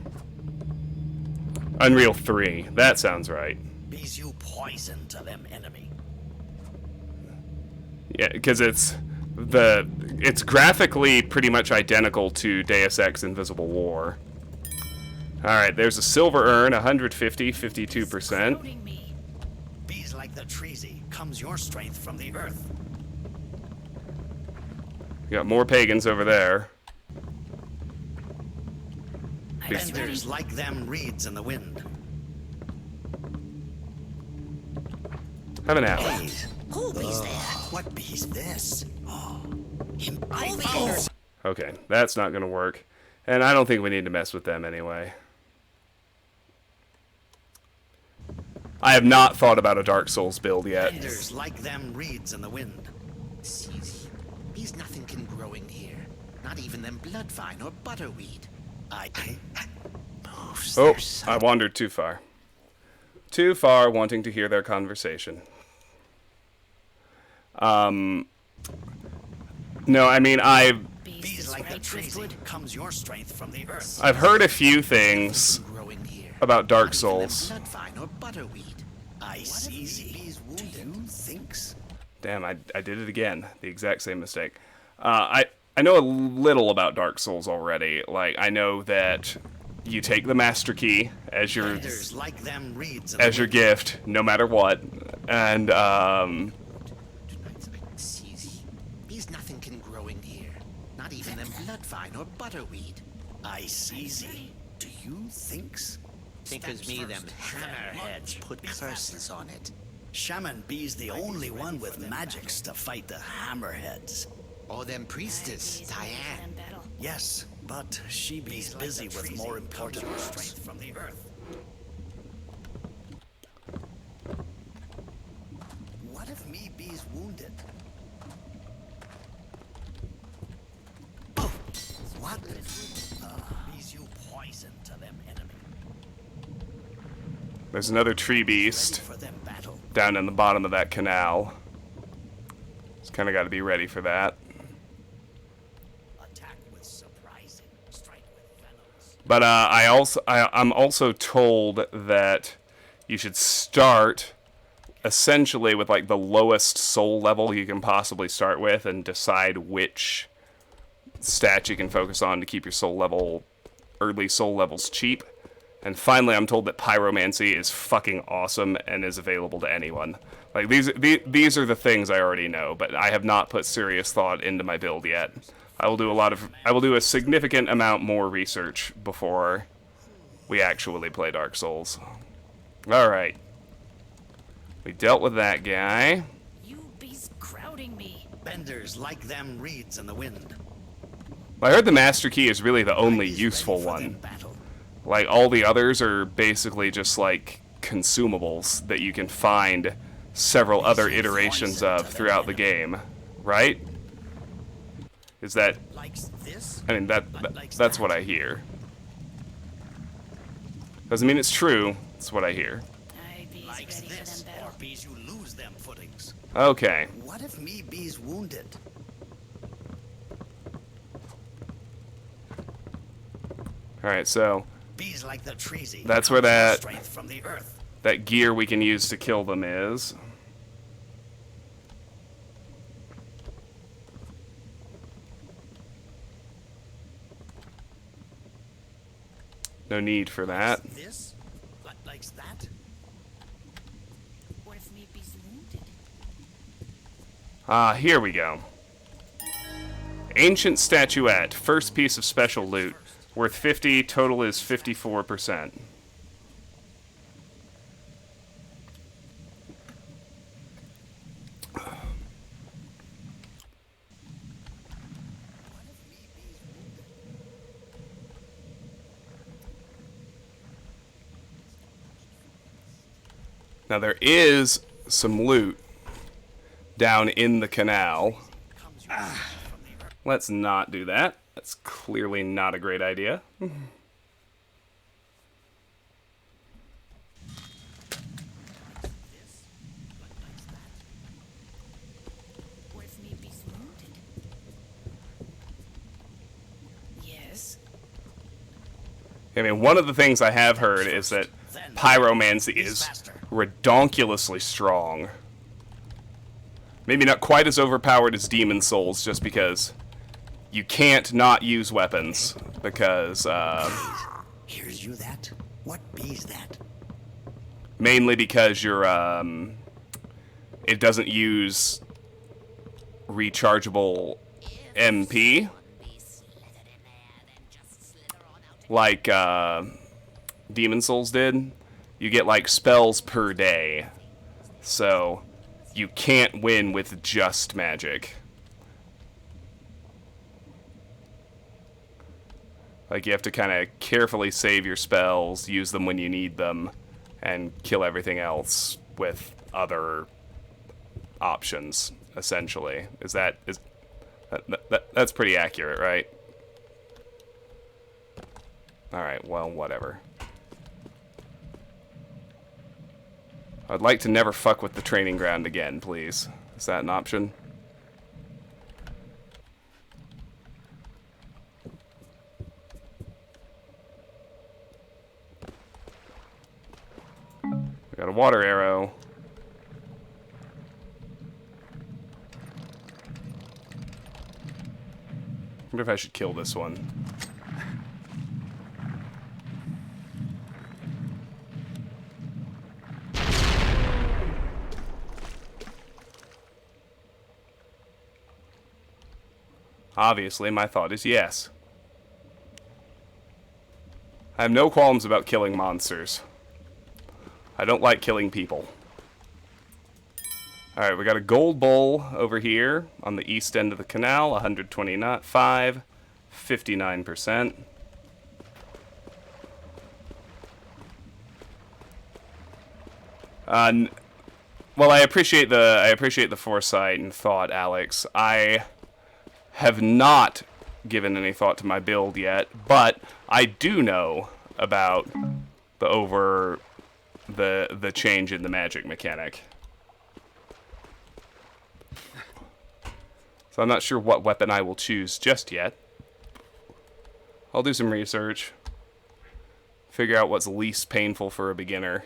Unreal 3. That sounds right.
Bees you poison to them enemy.
Yeah, because it's graphically pretty much identical to Deus Ex Invisible War. Alright, there's a silver urn, 150, 52%.
Crowding me.
Bees like the treesy, comes your strength from the earth.
You got more pagans over there.
Benders like them reeds in the wind.
Have an hour.
Bees.
Who bees there?
What bees this?
Okay, that's not gonna work. And I don't think we need to mess with them anyway. I have not thought about a Dark Souls build yet.
Benders like them reeds in the wind.
Easy. Bees nothing can grow in here. Not even them bloodvine or butterweed.
Oh, I wandered too far. Too far, wanting to hear their conversation. No, I mean,
Bees like the treesy, comes your strength from the earth.
I've heard a few things
Grow in here.
about Dark
Not even them
Souls.
bloodvine or butterweed.
I see. Bees wounded. You thinks?
Damn, I did it again. The exact same mistake. I know a little about Dark Souls already. Like, I know that you take the Master Key as your
Benders like them reeds in
as
the
your
wind.
gift, no matter what. And
Easy. Bees nothing can grow in here. Not even them bloodvine or butterweed.
I see. Do you thinks?
Thinkers me them hammerheads put curses on it.
Shaman bees the only one with magics to fight the hammerheads.
Or them priestess, Diane.
Battle.
Yes, but she be's busy with more important strength from the earth. What if me be's wounded? Oh, what? Bees you poison to them enemy.
there's another tree beast
For them battle.
down in the bottom of that canal. Just kind of got to be ready for that.
Attack with surprising. Strike with venomous.
But I'm also told that you should start essentially with like the lowest soul level you can possibly start with, and decide which stat you can focus on to keep your early soul levels cheap. And finally, I'm told that pyromancy is fucking awesome and is available to anyone. Like these are the things I already know, but I have not put serious thought into my build yet. I will do a significant amount more research before we actually play Dark Souls. All right. We dealt with that guy.
You bees crowding me.
Benders like them reeds in the wind.
I heard the Master Key is really the only
Bees
useful
ready for
one.
them battle.
Like, all the others are basically just, like, consumables that you can find several other iterations of throughout the game, right? Is that...
Likes this?
I mean, that's what I hear. Doesn't mean it's true, it's what I hear.
I bees
Likes
ready for
this,
them
or
battle.
bees you lose them footings.
Okay.
What if me bees wounded?
Alright, so
Bees like the treesy.
that's where
comes
that-
strength from the earth.
that gear we can use to kill them is. No need for that.
This? Likes that?
What if me bees wounded?
Ah, here we go. Ancient Statuette. First piece of special loot. Worth 50, total is 54%. Now there is some loot down in the canal. Let's not do that. That's clearly not a great idea.
What if me bees wounded? Yes.
I mean, one of the things I have heard is that pyromancy is redonkulously strong. Maybe not quite as overpowered as demon souls, just because you can't not use weapons. Because,
Here's you that? What bees that?
mainly because you're, it doesn't use rechargeable MP. Like, Demon Souls did. You get, like, spells per day. So, you can't win with just magic. Like, you have to kind of carefully save your spells, use them when you need them, and kill everything else with other options, essentially. That's pretty accurate, right? Alright, well, whatever. I'd like to never fuck with the training ground again, please. Is that an option? We got a water arrow. I wonder if I should kill this one. Obviously, my thought is yes. I have no qualms about killing monsters. I don't like killing people. Alright, we got a gold bowl over here on the east end of the canal, 125, 59%. Well, I appreciate the foresight and thought, Alex. I have not given any thought to my build yet, but I do know about the change in the magic mechanic. So I'm not sure what weapon I will choose just yet. I'll do some research. Figure out what's least painful for a beginner.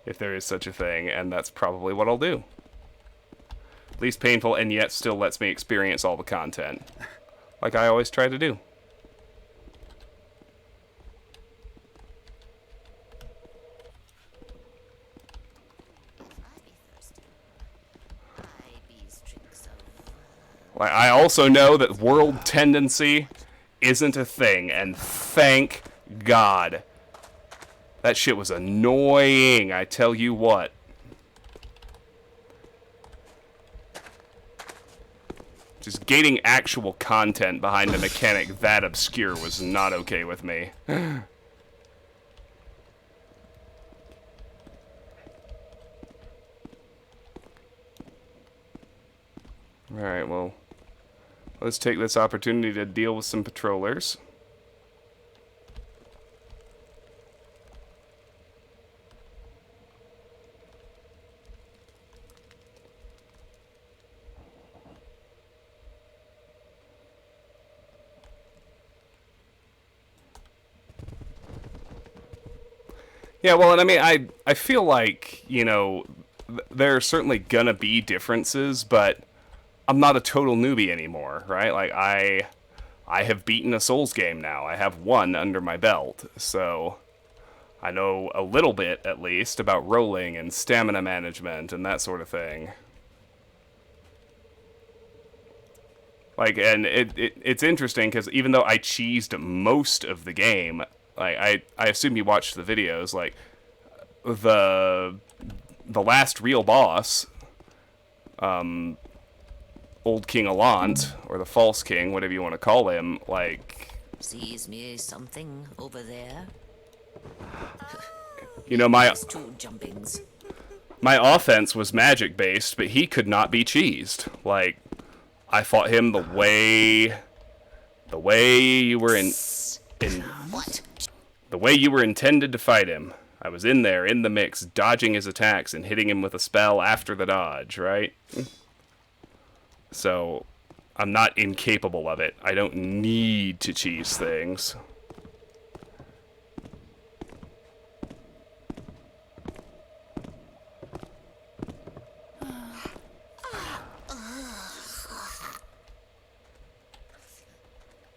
If there is such a thing, and that's probably what I'll do. Least painful, and yet still lets me experience all the content. Like I always try to do. Like, I also know that world tendency isn't a thing, and thank God. That shit was annoying, I tell you what. Just gating actual content behind a mechanic that obscure was not okay with me. Alright, well, let's take this opportunity to deal with some patrollers. Yeah, well, and I mean, I feel like, you know, there are certainly gonna be differences, but I'm not a total newbie anymore, right? Like, I have beaten a Souls game now. I have one under my belt, so I know a little bit, at least, about rolling and stamina management and that sort of thing. Like, and it's interesting, because even though I cheesed most of the game, like, I assume you watched the videos, like, the last real boss, Old King Alant, or the False King, whatever you want to call him, like...
Sees me something over there?
You know, my
These two jumpings.
offense was magic-based, but he could not be cheesed. Like, I fought him the way you were
What?
the way you were intended to fight him. I was in there, in the mix, dodging his attacks and hitting him with a spell after the dodge, right? So, I'm not incapable of it. I don't need to cheese things.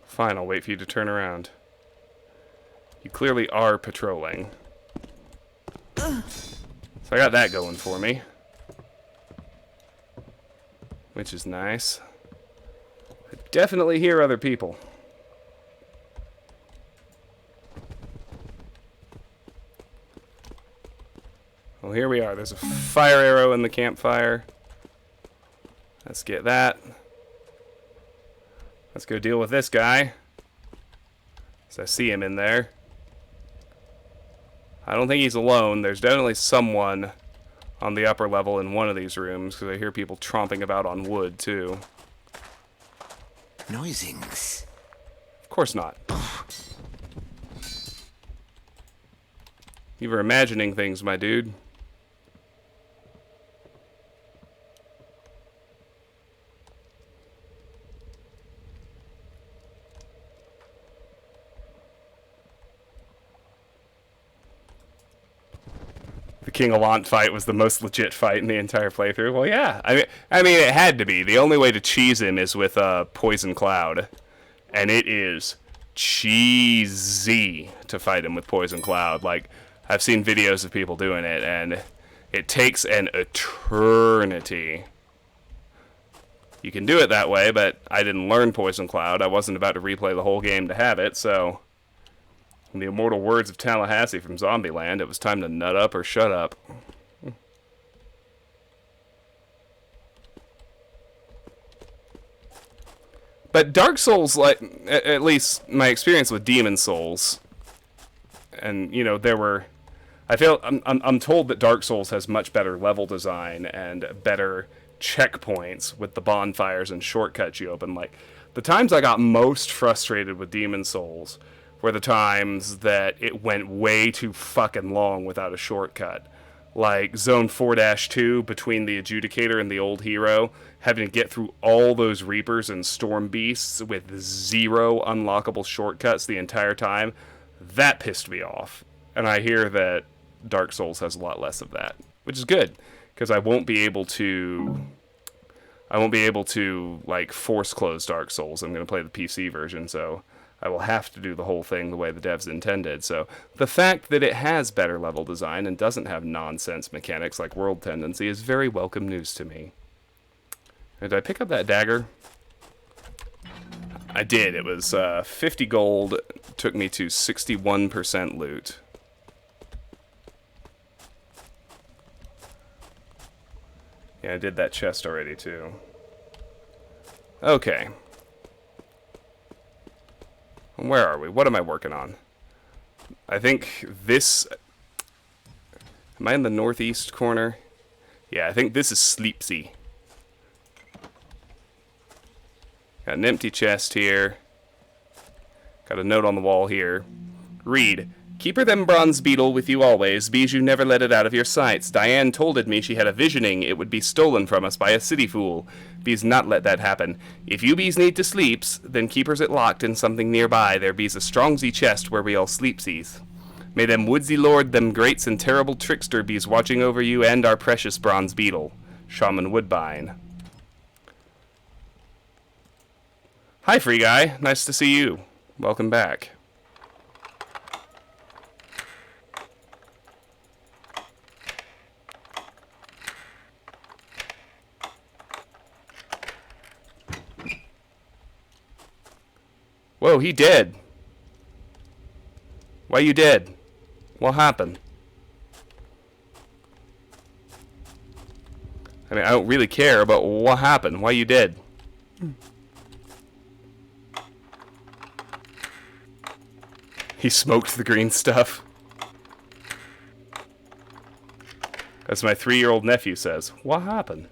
Fine, I'll wait for you to turn around. You clearly are patrolling. So I got that going for me. Which is nice. I definitely hear other people. Well, here we are. There's a fire arrow in the campfire. Let's get that. Let's go deal with this guy. So I see him in there. I don't think he's alone. There's definitely someone on the upper level in one of these rooms, because I hear people tromping about on wood, too.
Noisings.
Of course not. You were imagining things, my dude. The King Alant fight was the most legit fight in the entire playthrough. Well, yeah. I mean, it had to be. The only way to cheese him is with Poison Cloud. And it is cheesy to fight him with Poison Cloud. Like, I've seen videos of people doing it, and it takes an eternity. You can do it that way, but I didn't learn Poison Cloud. I wasn't about to replay the whole game to have it, so... In the immortal words of Tallahassee from Zombieland, it was time to nut up or shut up. But Dark Souls, like, at least my experience with Demon Souls, and, you know, I'm told that Dark Souls has much better level design and better checkpoints with the bonfires and shortcuts you open. Like, the times I got most frustrated with Demon Souls were the times that it went way too fucking long without a shortcut. Like Zone 4-2 between the Adjudicator and the Old Hero, having to get through all those Reapers and Storm Beasts with 0 unlockable shortcuts the entire time. That pissed me off. And I hear that Dark Souls has a lot less of that, which is good, because I won't be able to like force close Dark Souls. I'm going to play the PC version, so I will have to do the whole thing the way the devs intended. So the fact that it has better level design and doesn't have nonsense mechanics like World Tendency is very welcome news to me. Did I pick up that dagger? I did. It was 50 gold. Took me to 61% loot. Yeah, I did that chest already too. Okay. Where are we? What am I working on? I think this... Am I in the northeast corner? Yeah, I think this is Sleepsy. Got an empty chest here. Got a note on the wall here. Read. Keep her them bronze beetle with you always, bees you never let it out of your sights. Diane tolded me she had a visioning it would be stolen from us by a city fool. Bees not let that happen. If you bees need to sleeps, then keepers it locked in something nearby. There bees a strongsy chest where we all sleepsies. May them woodsy lord, them greats and terrible trickster bees watching over you and our precious bronze beetle. Shaman Woodbine. Hi, free guy. Nice to see you. Welcome back. Whoa, he dead. Why you dead? What happened? I mean, I don't really care, but what happened? Why you dead? He smoked the green stuff. As my 3-year-old nephew says. What happened?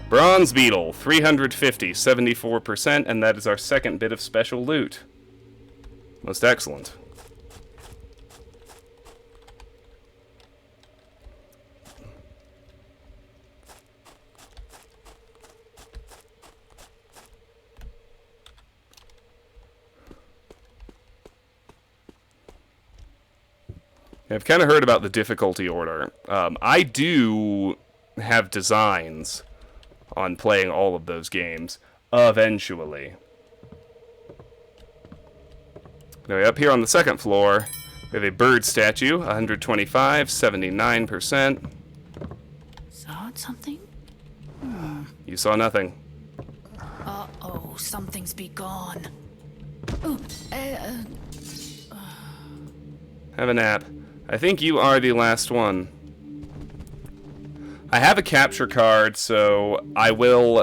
Bronze Beetle, 350, 74%, and that is our second bit of special loot. Most excellent. I've kind of heard about the difficulty order. I do have designs on playing all of those games, eventually. Now, up here on the second floor, we have a bird statue, 125, 79%.
Saw something?
You saw nothing.
Uh-oh, something's be gone. Ooh,
Have a nap. I think you are the last one. I have a capture card, so I will...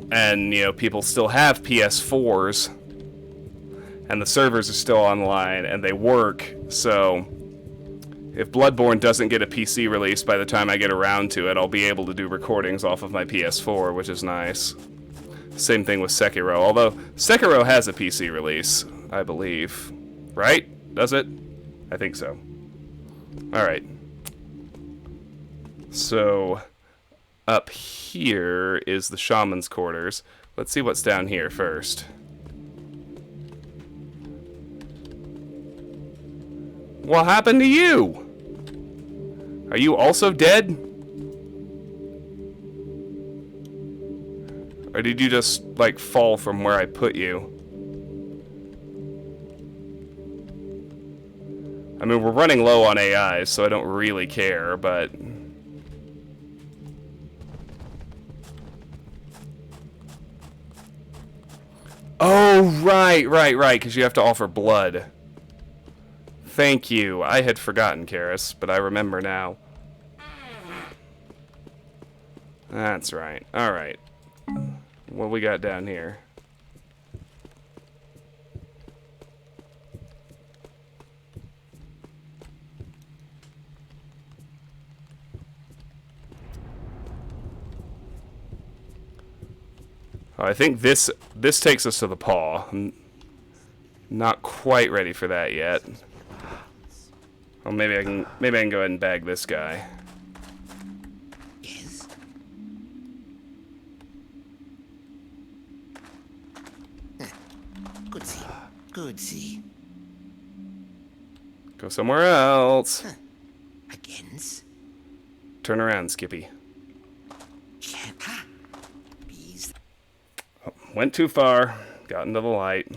And, you know, people still have PS4s. And the servers are still online, and they work, so... If Bloodborne doesn't get a PC release by the time I get around to it, I'll be able to do recordings off of my PS4, which is nice. Same thing with Sekiro, although Sekiro has a PC release, I believe. Right? Does it? I think so. Alright. So, up here is the Shaman's quarters. Let's see what's down here first. What happened to you? Are you also dead? Or did you just, like, fall from where I put you? I mean, we're running low on AI, so I don't really care, but... Oh, right, because you have to offer blood. Thank you. I had forgotten, Karis, but I remember now. That's right. Alright. What we got down here? I think this takes us to the paw. I'm not quite ready for that yet. Well, maybe I can go ahead and bag this guy.
Yes? Goodsy. Goodsy.
Go somewhere else.
Agains?
Turn around, Skippy.
Ha! Bees.
Went too far. Got into the light.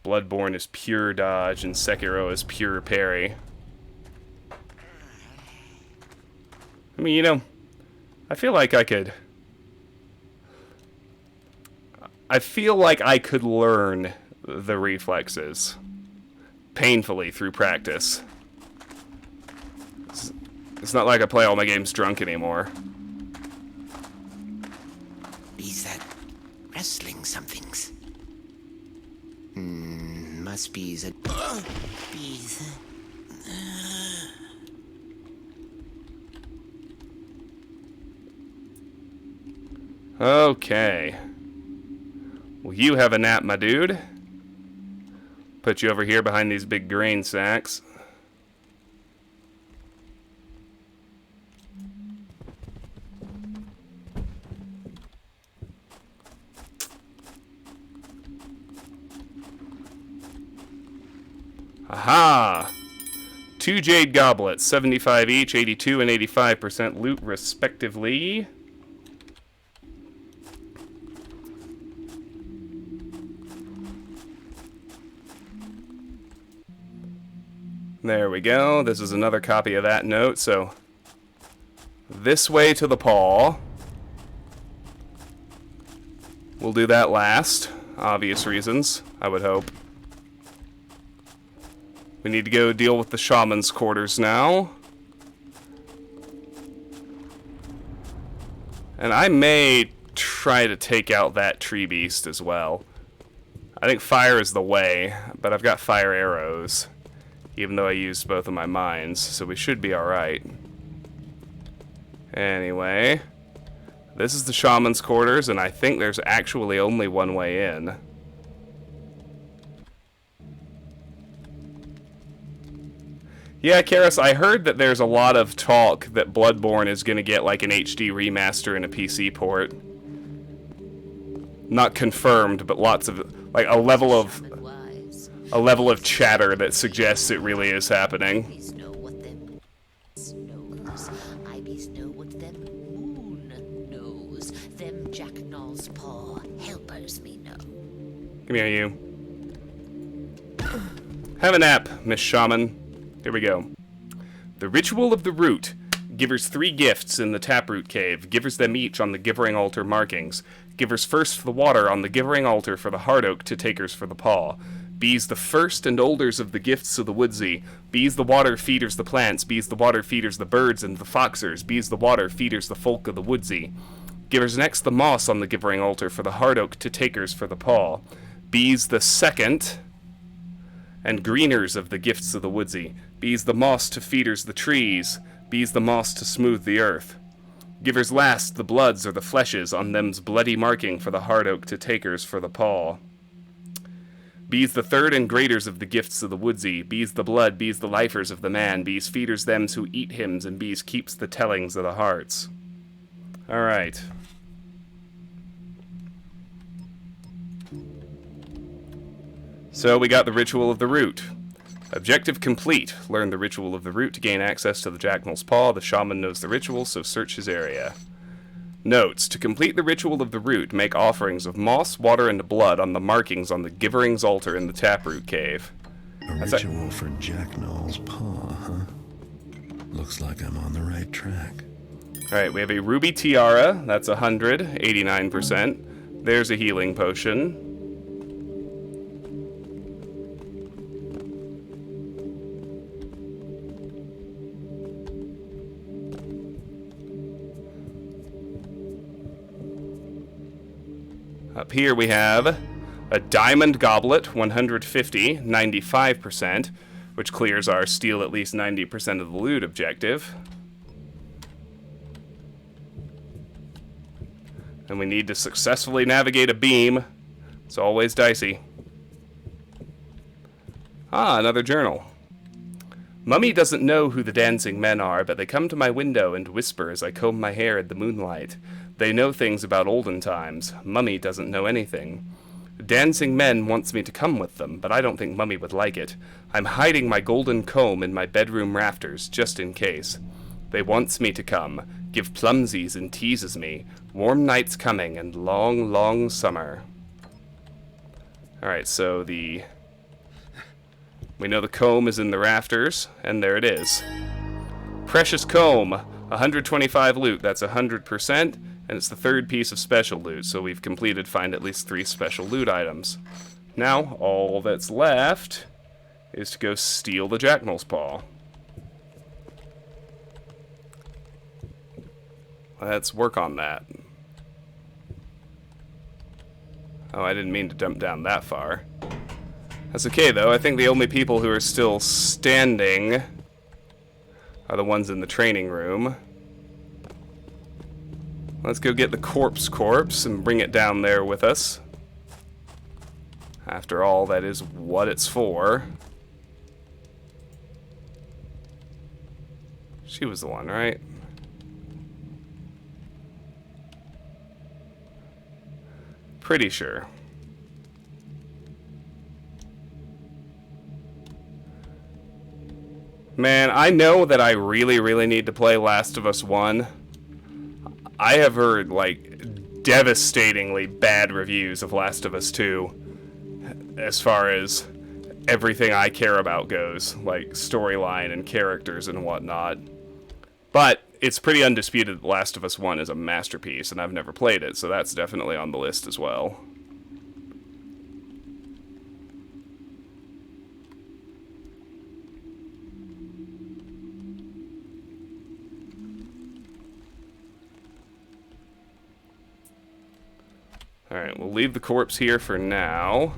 Bloodborne is pure dodge, and Sekiro is pure parry. I mean, you know, I feel like I could learn the reflexes painfully through practice. It's not like I play all my games drunk anymore.
Bees that wrestling somethings. Must be a bees.
Okay. Well, you have a nap, my dude. Put you over here behind these big grain sacks. Aha! 2 jade goblets, 75 each, 82 and 85% loot respectively. There we go. This is another copy of that note, so this way to the paw. We'll do that last. Obvious reasons, I would hope. We need to go deal with the shaman's quarters now. And I may try to take out that tree beast as well. I think fire is the way, but I've got fire arrows, even though I used both of my mines, so we should be alright. Anyway, this is the shaman's quarters, and I think there's actually only one way in. Yeah, Karis, I heard that there's a lot of talk that Bloodborne is going to get like an HD remaster and a PC port. Not confirmed, but lots of, like, a level of chatter that suggests it really is happening.
Bees know what them knows. I bees know what them moon knows. Them jacknall's paw helpers me know.
Come here, you. Have a nap, Miss Shaman. Here we go. The Ritual of the Root. Givers 3 gifts in the Taproot Cave. Givers them each on the Givering Altar markings. Givers first for the water on the Givering Altar for the Hard Oak to takers for the paw. Bees the first and olders of the gifts of the woodsy. Bees the water feeders the plants. Bees the water feeders the birds and the foxers. Bees the water feeders the folk of the woodsy. Givers next the moss on the Givering Altar for the Hard Oak to takers for the paw. Bees the second and greeners of the gifts of the woodsy. Bees the moss to feeders the trees. Bees the moss to smooth the earth. Givers last the bloods or the fleshes on them's bloody marking for the hard oak to takers for the paw. Bees the third and graders of the gifts of the woodsy. Bees the blood, bees the lifers of the man. Bees feeders thems who eat hymns, and bees keeps the tellings of the hearts. Alright. So we got the Ritual of the Root. Objective complete. Learn the Ritual of the Root to gain access to the Jacknal's Paw. The shaman knows the ritual, so search his area. Notes. To complete the Ritual of the Root, make offerings of moss, water, and blood on the markings on the Givering's altar in the Taproot Cave.
A ritual for Jacknal's Paw, huh? Looks like I'm on the right track.
Alright, we have a Ruby Tiara. That's 100, 89%. There's a healing potion. Up here we have a Diamond Goblet, 150, 95%, which clears our steal at least 90% of the loot objective. And we need to successfully navigate a beam. It's always dicey. Ah, another journal. Mummy doesn't know who the dancing men are, but they come to my window and whisper as I comb my hair in the moonlight. They know things about olden times. Mummy doesn't know anything. Dancing men wants me to come with them, but I don't think Mummy would like it. I'm hiding my golden comb in my bedroom rafters, just in case. They wants me to come, give plumsies and teases me. Warm nights coming and long, long summer. Alright, so we know the comb is in the rafters, and there it is. Precious comb, 125 loot, that's 100%. And it's the third piece of special loot, so we've completed find at least 3 special loot items. Now, all that's left is to go steal the Jacknal's Paw. Let's work on that. Oh, I didn't mean to jump down that far. That's okay, though. I think the only people who are still standing are the ones in the training room. Let's go get the corpse and bring it down there with us. After all, that is what it's for. She was the one, right? Pretty sure. Man, I know that I really, really need to play Last of Us 1. I have heard, like, devastatingly bad reviews of Last of Us 2 as far as everything I care about goes, like storyline and characters and whatnot. But it's pretty undisputed that Last of Us 1 is a masterpiece, and I've never played it, so that's definitely on the list as well. Alright, we'll leave the corpse here for now.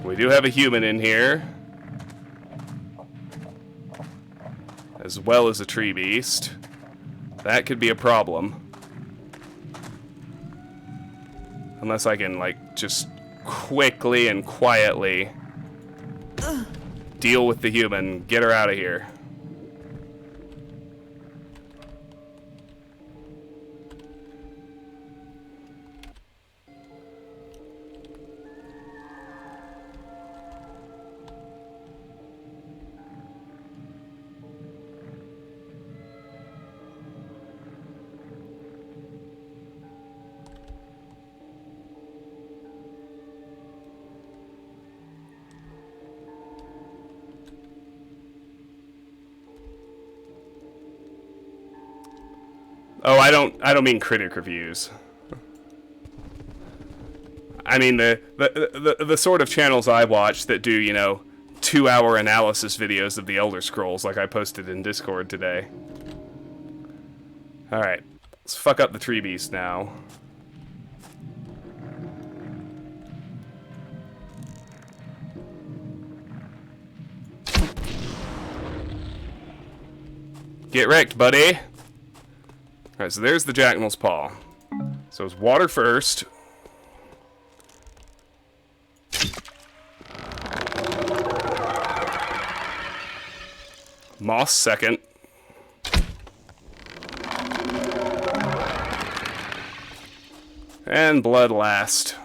We do have a human in here, as well as a tree beast. That could be a problem. Unless I can, like, just quickly and quietly deal with the human, get her out of here. Oh, I don't mean critic reviews. I mean the sort of channels I watch that do, you know, 2-hour analysis videos of the Elder Scrolls like I posted in Discord today. Alright, let's fuck up the tree beast now. Get wrecked, buddy! Alright, so there's the Jacknal's Paw. So it's water first. Moss second. And blood last.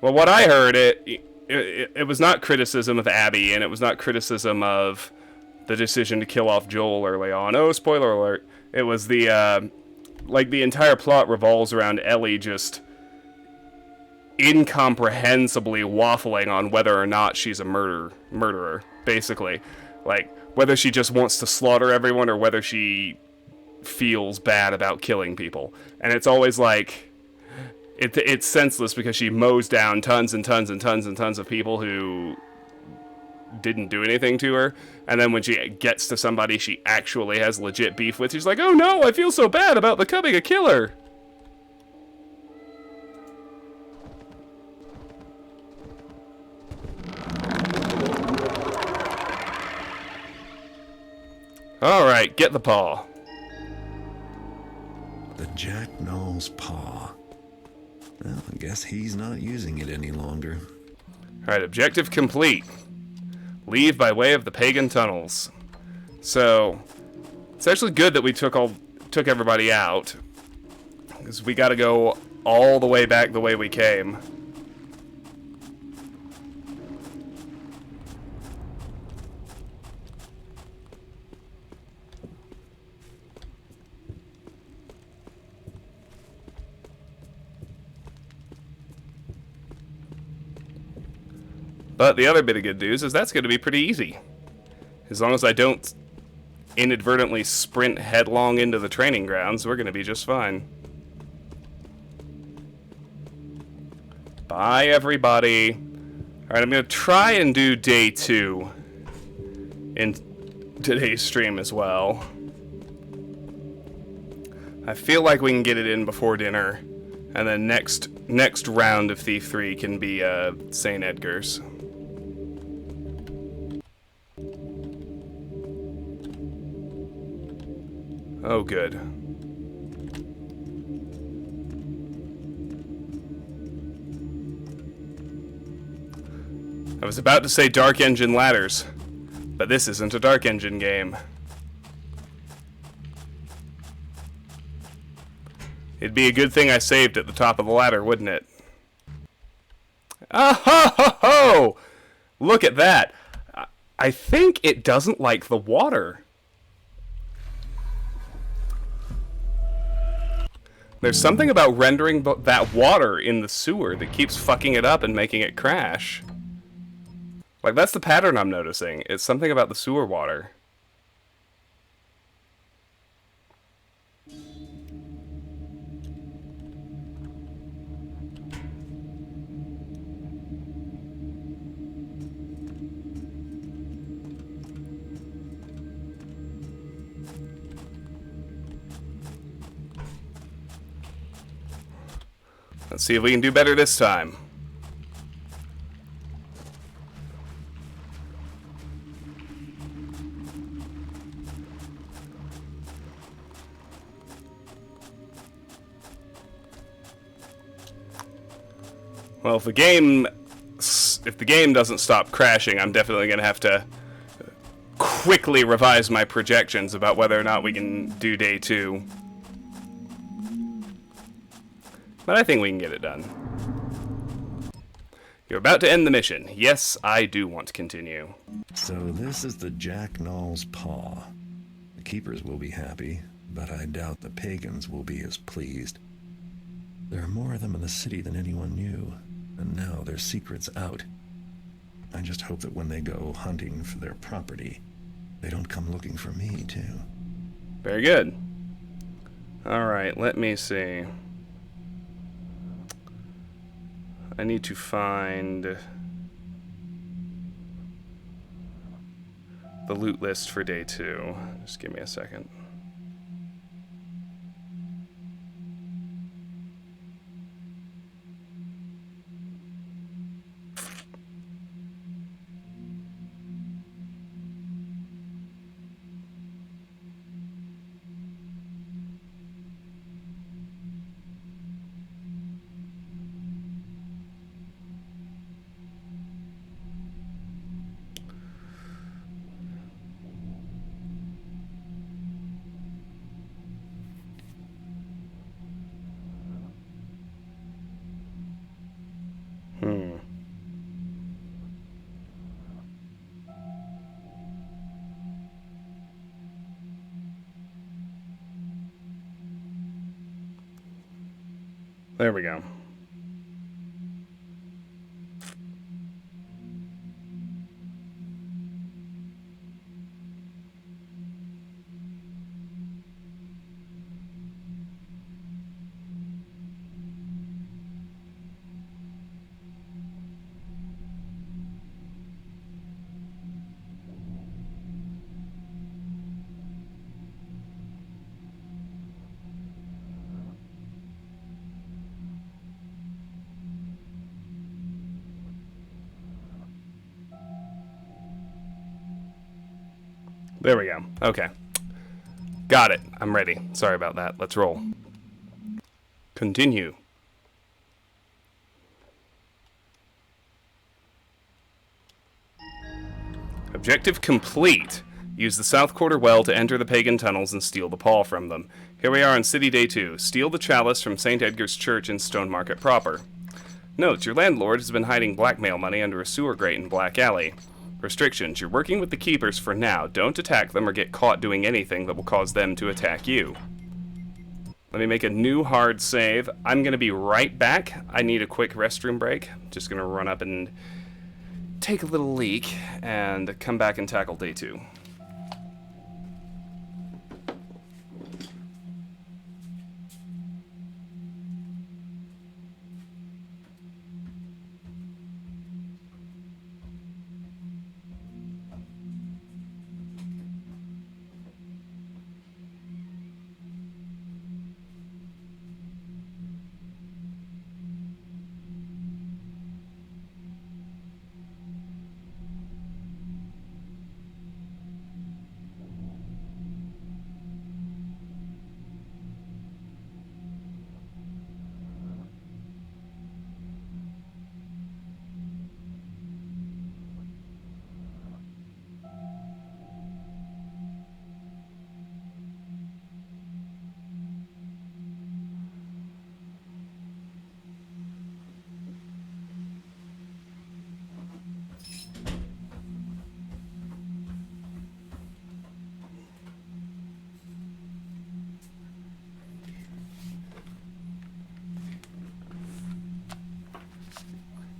Well, what I heard, it was not criticism of Abby, and it was not criticism of the decision to kill off Joel early on. Oh, spoiler alert. It was the, like, the entire plot revolves around Ellie just incomprehensibly waffling on whether or not she's a murderer, basically. Like, whether she just wants to slaughter everyone or whether she feels bad about killing people. And it's always like, it's senseless because she mows down tons and tons and tons and tons of people who didn't do anything to her. And then when she gets to somebody she actually has legit beef with, she's like, oh no, I feel so bad about becoming a killer. Alright, get the paw.
The Jacknal's Paw. Well, I guess he's not using it any longer.
Alright, objective complete. Leave by way of the Pagan tunnels. So, it's actually good that we took everybody out, because we gotta go all the way back the way we came. But the other bit of good news is that's going to be pretty easy. As long as I don't inadvertently sprint headlong into the training grounds, we're going to be just fine. Bye, everybody. Alright, I'm going to try and do day 2 in today's stream as well. I feel like we can get it in before dinner, and then next round of Thief 3 can be St. Edgar's. Oh, good. I was about to say Dark Engine ladders, but this isn't a Dark Engine game. It'd be a good thing I saved at the top of the ladder, wouldn't it? Oh, ho, ho, ho! Look at that. I think it doesn't like the water. There's something about rendering that water in the sewer that keeps fucking it up and making it crash. Like, that's the pattern I'm noticing. It's something about the sewer water. Let's see if we can do better this time. Well, if the game doesn't stop crashing, I'm definitely going to have to quickly revise my projections about whether or not we can do day 2. But I think we can get it done. You're about to end the mission. Yes, I do want to continue.
So this is the Jack Null's paw. The keepers will be happy, but I doubt the pagans will be as pleased. There are more of them in the city than anyone knew, and now their secret's out. I just hope that when they go hunting for their property, they don't come looking for me, too.
Very good. Alright, let me see. I need to find the loot list for day 2. Just give me a second. There we go. There we go. Okay. Got it. I'm ready. Sorry about that. Let's roll. Continue. Objective complete. Use the South Quarter well to enter the pagan tunnels and steal the paw from them. Here we are on City Day 2. Steal the Chalice from St. Edgar's Church in Stone Market proper. Note, your landlord has been hiding blackmail money under a sewer grate in Black Alley. Restrictions. You're working with the keepers for now. Don't attack them or get caught doing anything that will cause them to attack you. Let me make a new hard save. I'm going to be right back. I need a quick restroom break. Just going to run up and take a little leak and come back and tackle day 2.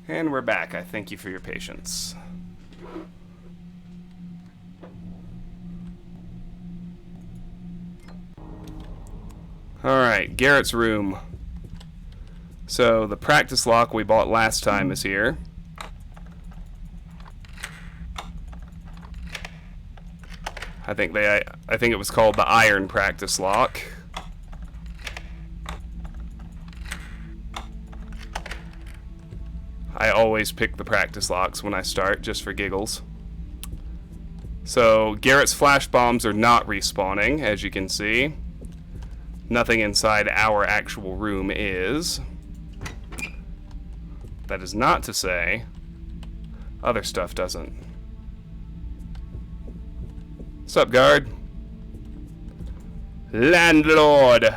And we're back. I thank you for your patience. Alright, Garrett's room. So, the practice lock we bought last time is here. I think it was called the iron practice lock. I always pick the practice locks when I start, just for giggles. So, Garrett's flash bombs are not respawning, as you can see. Nothing inside our actual room is. That is not to say other stuff doesn't. What's up, guard? Landlord!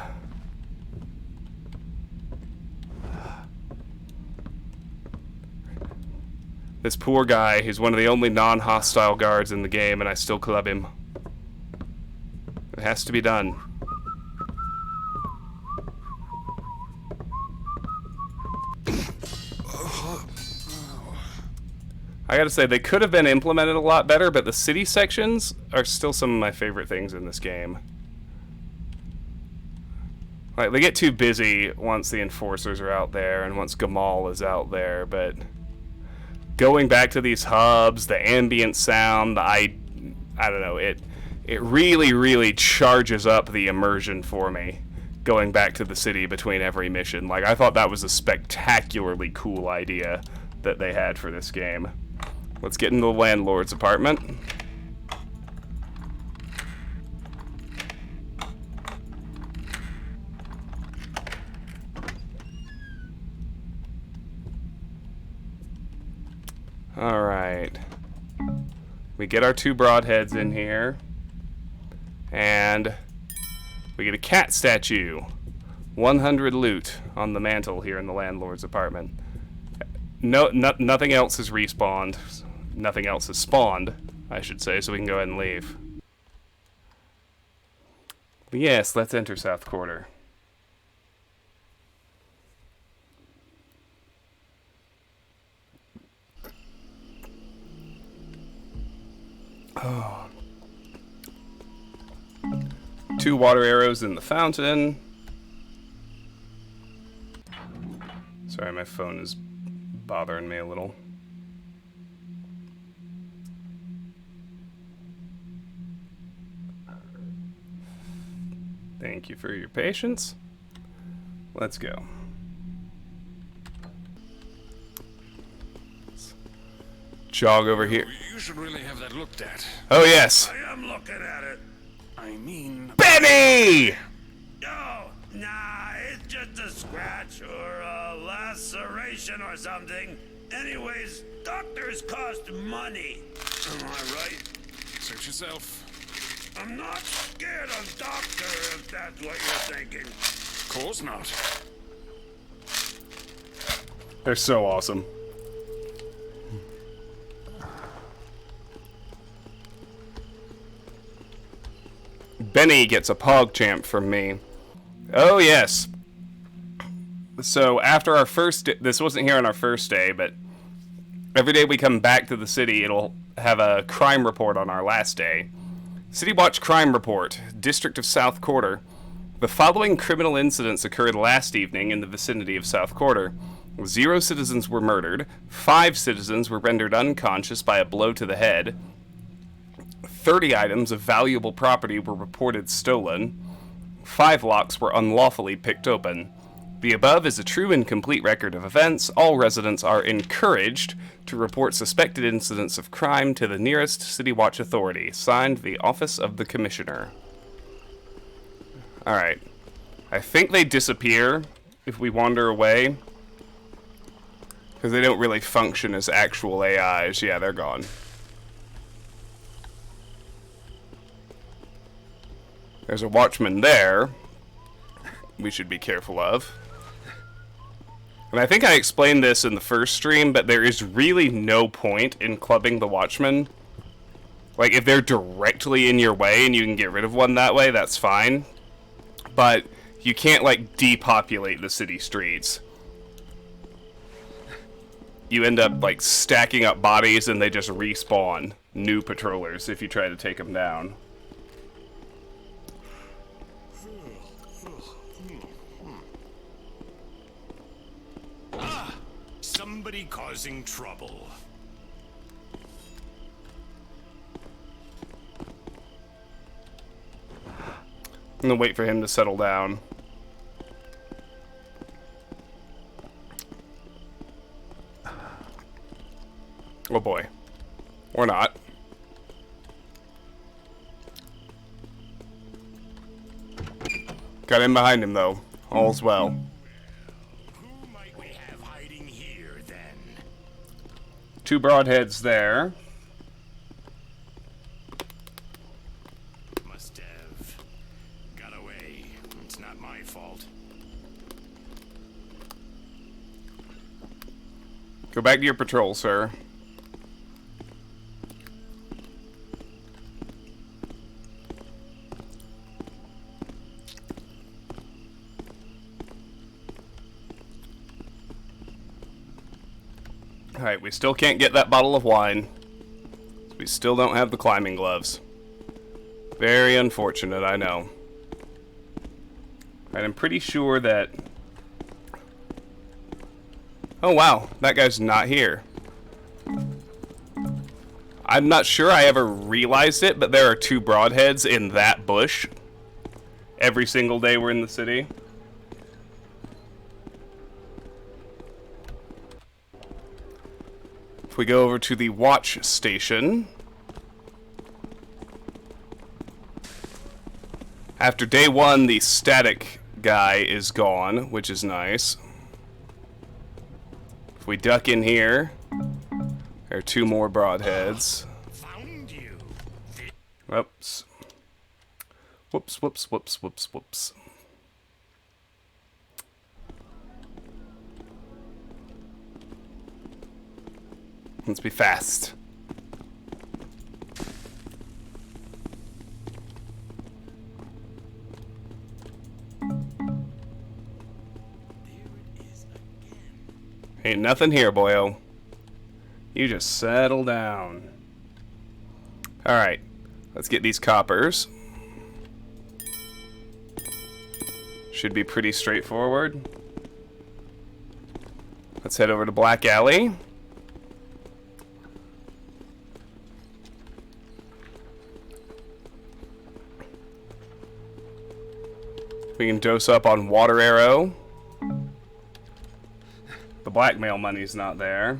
This poor guy, he's one of the only non-hostile guards in the game, and I still club him. It has to be done. I gotta say, they could have been implemented a lot better, but the city sections are still some of my favorite things in this game. Like, they get too busy once the enforcers are out there, and once Gamal is out there, but going back to these hubs, the ambient sound, I don't know, it really, really charges up the immersion for me, going back to the city between every mission. Like, I thought that was a spectacularly cool idea that they had for this game. Let's get into the landlord's apartment. Alright. We get our 2 broadheads in here. And we get a cat statue. 100 loot on the mantle here in the landlord's apartment. Nothing else has respawned. Nothing else has spawned, I should say, so we can go ahead and leave. But yes, let's enter South Quarter. Oh. 2 water arrows in the fountain. Sorry, my phone is bothering me a little. Thank you for your patience. Let's go. Let's jog over here.
You should really have that looked at.
Oh, yes.
I am looking at it. I mean...
Benny!
Oh, nah, it's just a scratch or a laceration or something. Anyways, doctors cost money. Am I right?
Search yourself.
I'm not scared of doctor, if that's what you're thinking.
Of course not.
They're so awesome. Benny gets a PogChamp from me. Oh, yes. So, after our first... This wasn't here on our first day, but every day we come back to the city, it'll have a crime report on our last day. City Watch Crime Report, District of South Quarter. The following criminal incidents occurred last evening in the vicinity of South Quarter. 0 citizens were murdered. 5 citizens were rendered unconscious by a blow to the head. 30 items of valuable property were reported stolen. 5 locks were unlawfully picked open. The above is a true and complete record of events. All residents are encouraged to report suspected incidents of crime to the nearest City Watch authority. Signed, the Office of the Commissioner. Alright. I think they disappear if we wander away, because they don't really function as actual AIs. Yeah, they're gone. There's a watchman there we should be careful of. And I think I explained this in the first stream, but there is really no point in clubbing the watchman. Like, if they're directly in your way and you can get rid of one that way, that's fine. But you can't, like, depopulate the city streets. you end up like stacking up bodies and they just respawn new patrollers if you try to take them down.
Somebody causing trouble.
I'm gonna wait for him to settle down. Oh boy. Or not. Got in behind him though. All's well.
Who might we have hiding here then?
2 broadheads there.
Must have got away. It's not my fault.
Go back to your patrol, sir. Alright, we still can't get that bottle of wine. We still don't have the climbing gloves. Very unfortunate, I know. Alright, I'm pretty sure that... Oh wow, that guy's not here. I'm not sure I ever realized it, but there are 2 broadheads in that bush. Every single day we're in the city. If we go over to the watch station. After day 1, the static guy is gone, which is nice. If we duck in here, there are 2 more broadheads.
Found you.
Whoops. Whoops, whoops, whoops, whoops, whoops. Let's be fast. Ain't nothing here, boyo. You just settle down. Alright. Let's get these coppers. Should be pretty straightforward. Let's head over to Black Alley. We can dose up on Water Arrow. The blackmail money's not there.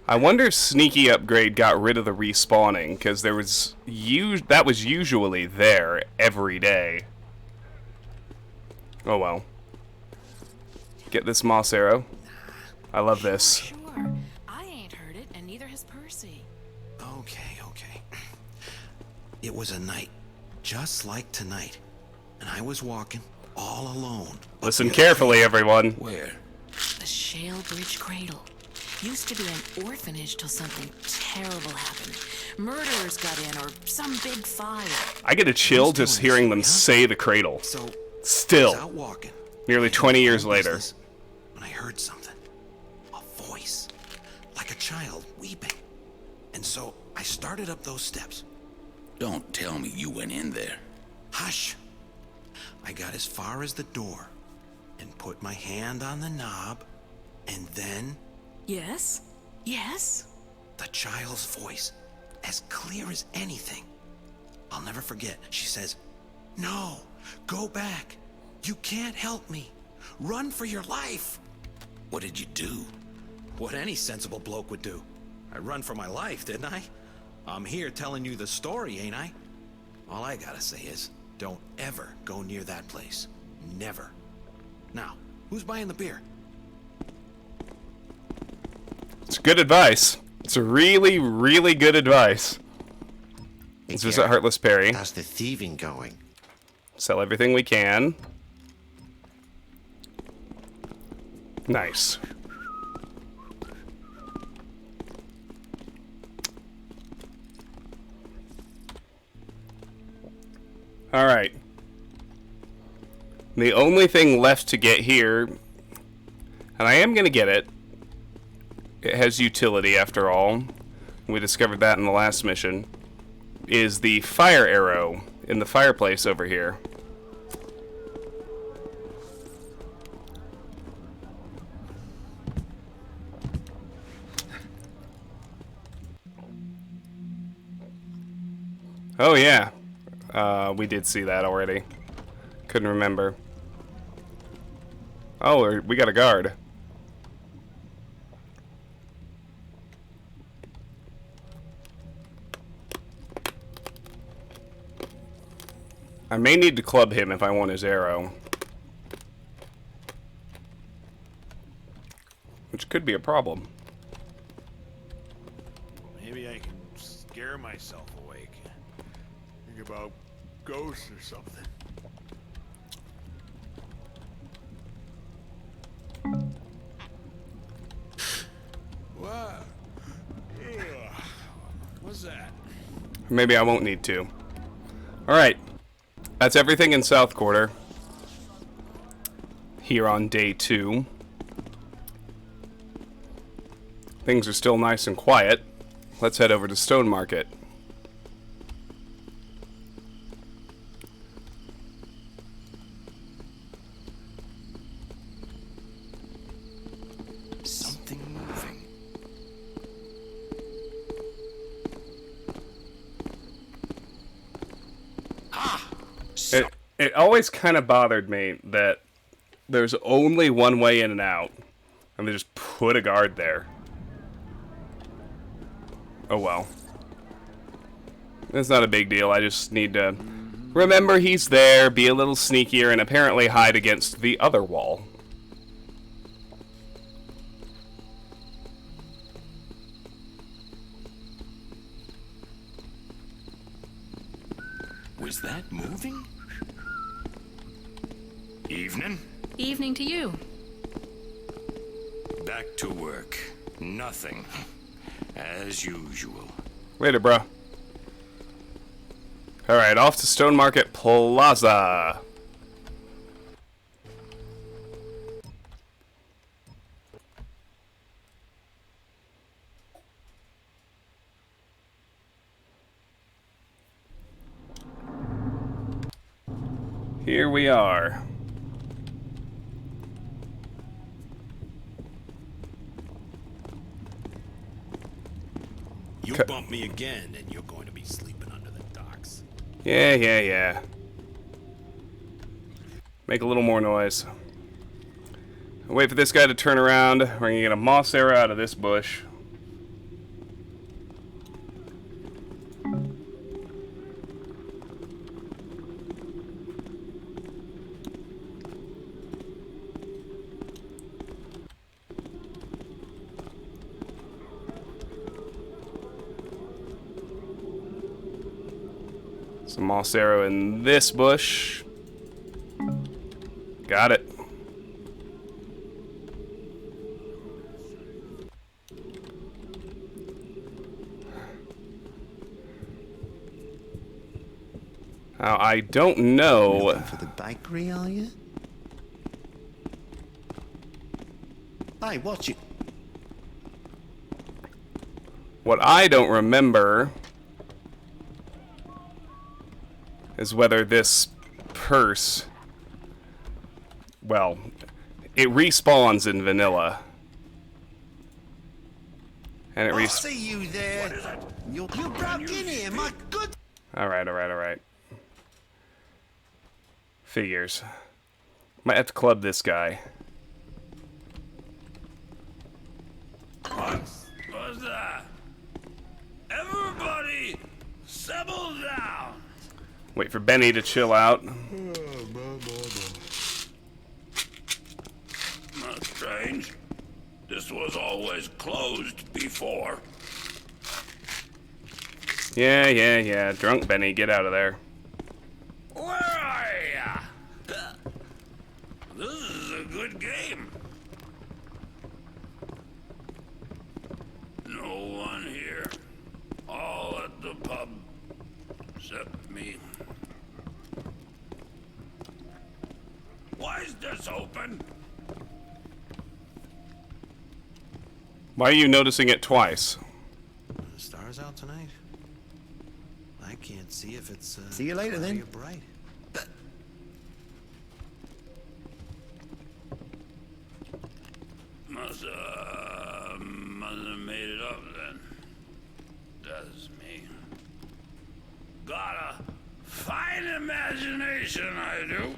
I wonder if Sneaky Upgrade got rid of the respawning, because there was that was usually there every day. Oh well. Get this Moss Arrow. I love this.
Sure. I ain't heard it, and neither has Percy.
Okay. It was a night, just like tonight, and I was walking all alone.
Listen carefully, everyone.
Where?
The Shale Bridge Cradle. Used to be an orphanage till something terrible happened. Murderers got in, or some big fire.
I get a chill just hearing them say the cradle.
So,
Still,
I was out walking,
nearly 20 years later.
when I heard something. A voice. Like a child weeping. And so, I started up those steps.
Don't tell me you went in there.
Hush! I got as far as the door and put my hand on the knob, and then
Yes? Yes?
the child's voice, as clear as anything. I'll never forget. She says, "No, go back. You can't help me. Run for your life."
What did you do?
What any sensible bloke would do. I run for my life, didn't I? I'm here telling you the story, ain't I? All I gotta say is, don't ever go near that place. Never. Now, who's buying the beer?
It's good advice. It's really, really good advice. Let's visit Heartless Perry.
How's the thieving going?
Sell everything we can. Nice. Alright. The only thing left to get here, and I am going to get it, it has utility after all, we discovered that in the last mission, is the fire arrow in the fireplace over here. Oh yeah, we did see that already. Couldn't remember. Oh, we got a guard. I may need to club him if I want his arrow. Which could be a problem.
Maybe I can scare myself awake. Think about ghosts or something. What? What's that?
Maybe I won't need to. Alright. That's everything in South Quarter. Here on day 2. Things are still nice and quiet. Let's head over to Stone Market.
Something moving.
It always kind of bothered me that there's only one way in and out, and they just put a guard there. Oh well. It's not a big deal, I just need to remember he's there, be a little sneakier, and apparently hide against the other wall.
Was that moving? Evening?
Evening to you.
Back to work. Nothing. As usual.
Later, bro. Alright, off to Stone Market Plaza. Here we are.
You bump me again, and you're going to be sleeping under the docks.
Yeah. Make a little more noise. Wait for this guy to turn around. We're gonna get a moss arrow out of this bush. Some moss arrow in this bush. Got it. Now, I don't know.
Looking for the bakery, are you? Hey, watch it.
What I don't remember is whether this purse, well, it respawns in vanilla. And it
I see you there. You broke in here, my good.
Alright. Figures. Might have to club this guy.
What was that? Everybody, settle down.
Wait for Benny to chill out.
Not strange. This was always closed before.
Yeah. Drunk Benny, get out of there.
Where are ya? This is a good game. No one here. All at the pub. Except me. is open.
Why are you noticing it twice?
The stars out tonight? I can't see if it's
See you later, then.
bright.
Must have made it up then. That's me. Got a fine imagination, I do.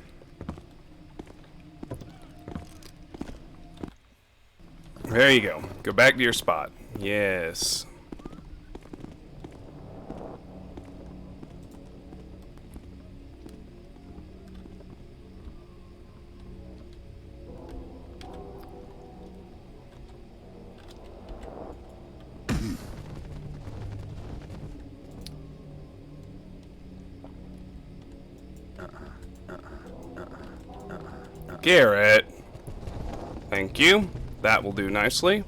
There you go. Go back to your spot. Yes. Garrett. Thank you. That will do nicely.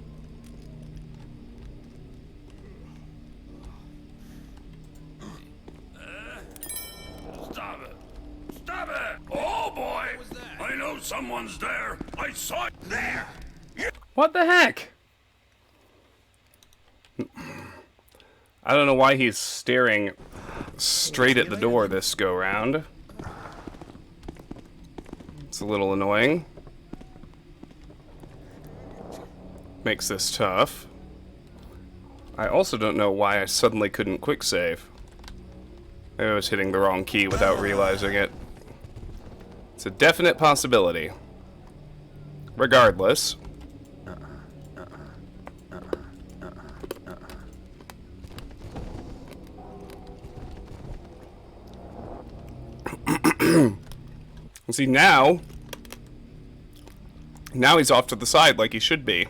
Stop it. Stop it. Oh boy. I know someone's there. I saw it there.
What the heck? I don't know why he's staring straight at the door this go round. It's a little annoying. Makes this tough. I also don't know why I suddenly couldn't quick save. Maybe I was hitting the wrong key without realizing it. It's a definite possibility. Regardless. See, now he's off to the side like he should be.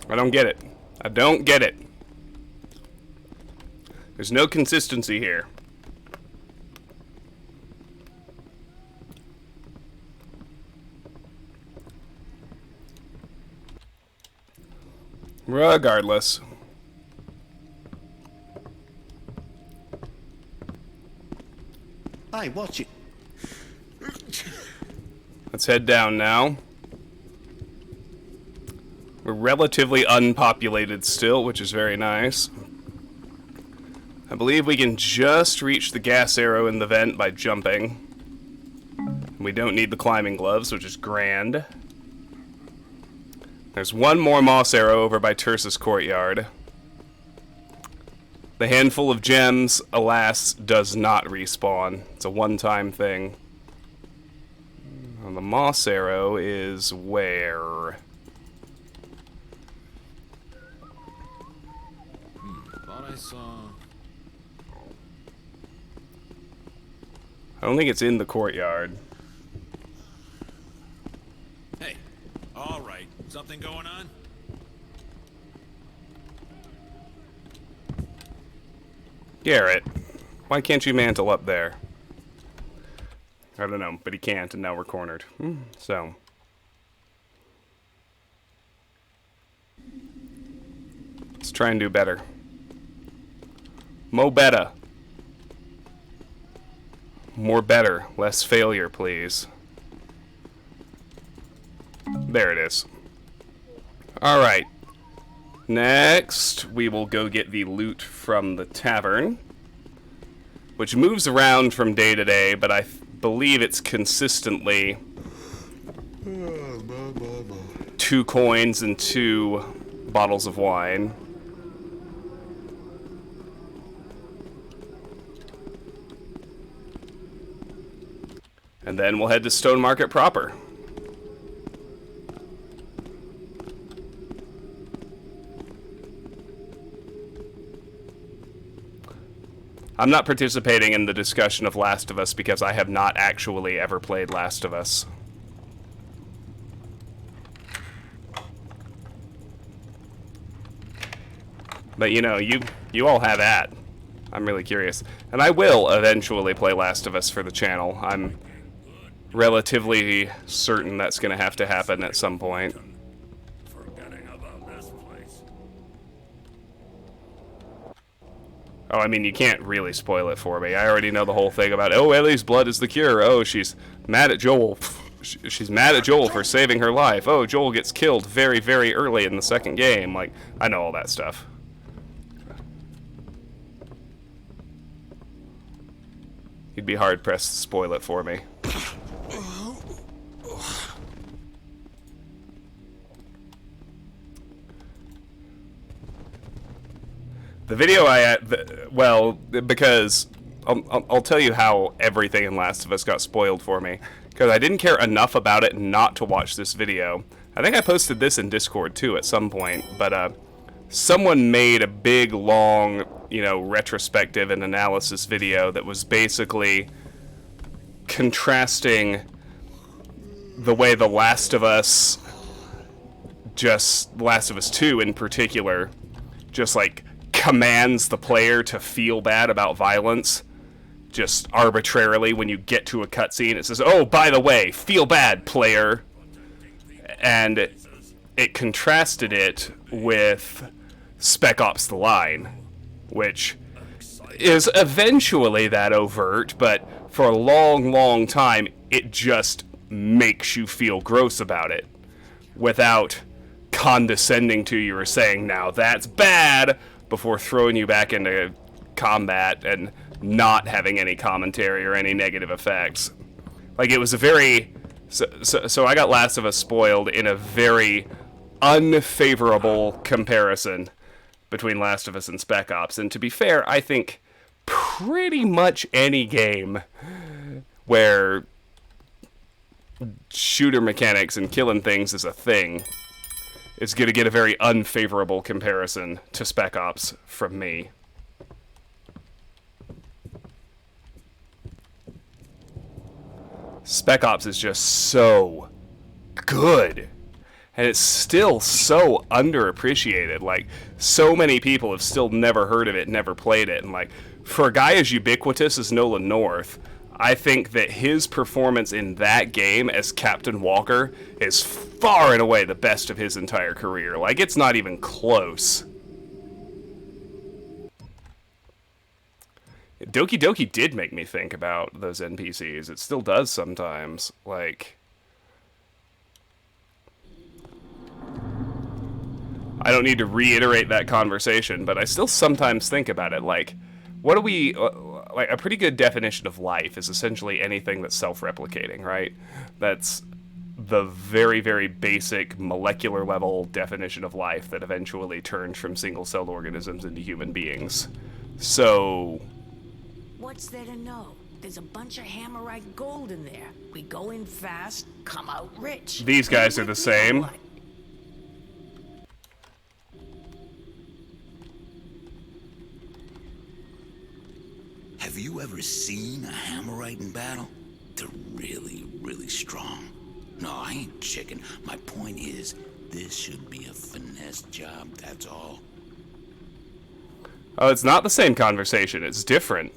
I don't get it. I don't get it. There's no consistency here. Regardless.
Hi, watch it.
Let's head down now. We're relatively unpopulated still, which is very nice. I believe we can just reach the gas arrow in the vent by jumping. We don't need the climbing gloves, which is grand. There's one more moss arrow over by Tersa's courtyard. The handful of gems, alas, does not respawn. It's a one-time thing. And the moss arrow is where?
Thought I saw.
I don't think it's in the courtyard.
Hey, all right. Something going on?
Garrett, why can't you mantle up there? I don't know, but he can't, and now we're cornered. So. Let's try and do better. Mo better. More better, less failure, please. There it is. Alright. Next, we will go get the loot from the tavern, which moves around from day to day, but I believe it's consistently 2 coins and 2 bottles of wine. And then we'll head to Stone Market proper. I'm not participating in the discussion of Last of Us because I have not actually ever played Last of Us. But you know, you all have at. I'm really curious. And I will eventually play Last of Us for the channel. I'm relatively certain that's going to have to happen at some point.
Forgetting about this place.
Oh, I mean, you can't really spoil it for me. I already know the whole thing about, oh, Ellie's blood is the cure. Oh, she's mad at Joel. She's mad at Joel for saving her life. Oh, Joel gets killed very, very early in the second game. Like, I know all that stuff. You'd be hard-pressed to spoil it for me. The video well, because I'll tell you how everything in Last of Us got spoiled for me. Because I didn't care enough about it not to watch this video. I think I posted this in Discord too at some point, but someone made a big, long, you know, retrospective and analysis video that was basically contrasting the way The Last of Us, just Last of Us 2 in particular, just like commands the player to feel bad about violence just arbitrarily. When you get to a cutscene, it says, oh, by the way, feel bad, player. And it contrasted it with Spec Ops: The Line, which is eventually that overt, but for a long, long time, it just makes you feel gross about it without condescending to you or saying, now that's bad, before throwing you back into combat and not having any commentary or any negative effects. Like, it was a very... So I got Last of Us spoiled in a very unfavorable comparison between Last of Us and Spec Ops. And to be fair, I think pretty much any game where shooter mechanics and killing things is a thing is going to get a very unfavorable comparison to Spec Ops from me. Spec Ops is just so good. And it's still so underappreciated. Like, so many people have still never heard of it, never played it. And, like, for a guy as ubiquitous as Nolan North, I think that his performance in that game as Captain Walker is far and away the best of his entire career. Like, it's not even close. Doki Doki did make me think about those NPCs. It still does sometimes. Like, I don't need to reiterate that conversation, but I still sometimes think about it. Like, what do we... like, a pretty good definition of life is essentially anything that's self-replicating, right? That's the very, very basic molecular level definition of life that eventually turned from single-celled organisms into human beings. So...
what's there to know? There's a bunch of hammerite gold in there. We go in fast, come out rich.
These guys are the same.
Have you ever seen a hammerite in battle? They're really, really strong. No, I ain't chicken. My point is, this should be a finesse job, that's all.
Oh, it's not the same conversation. It's different.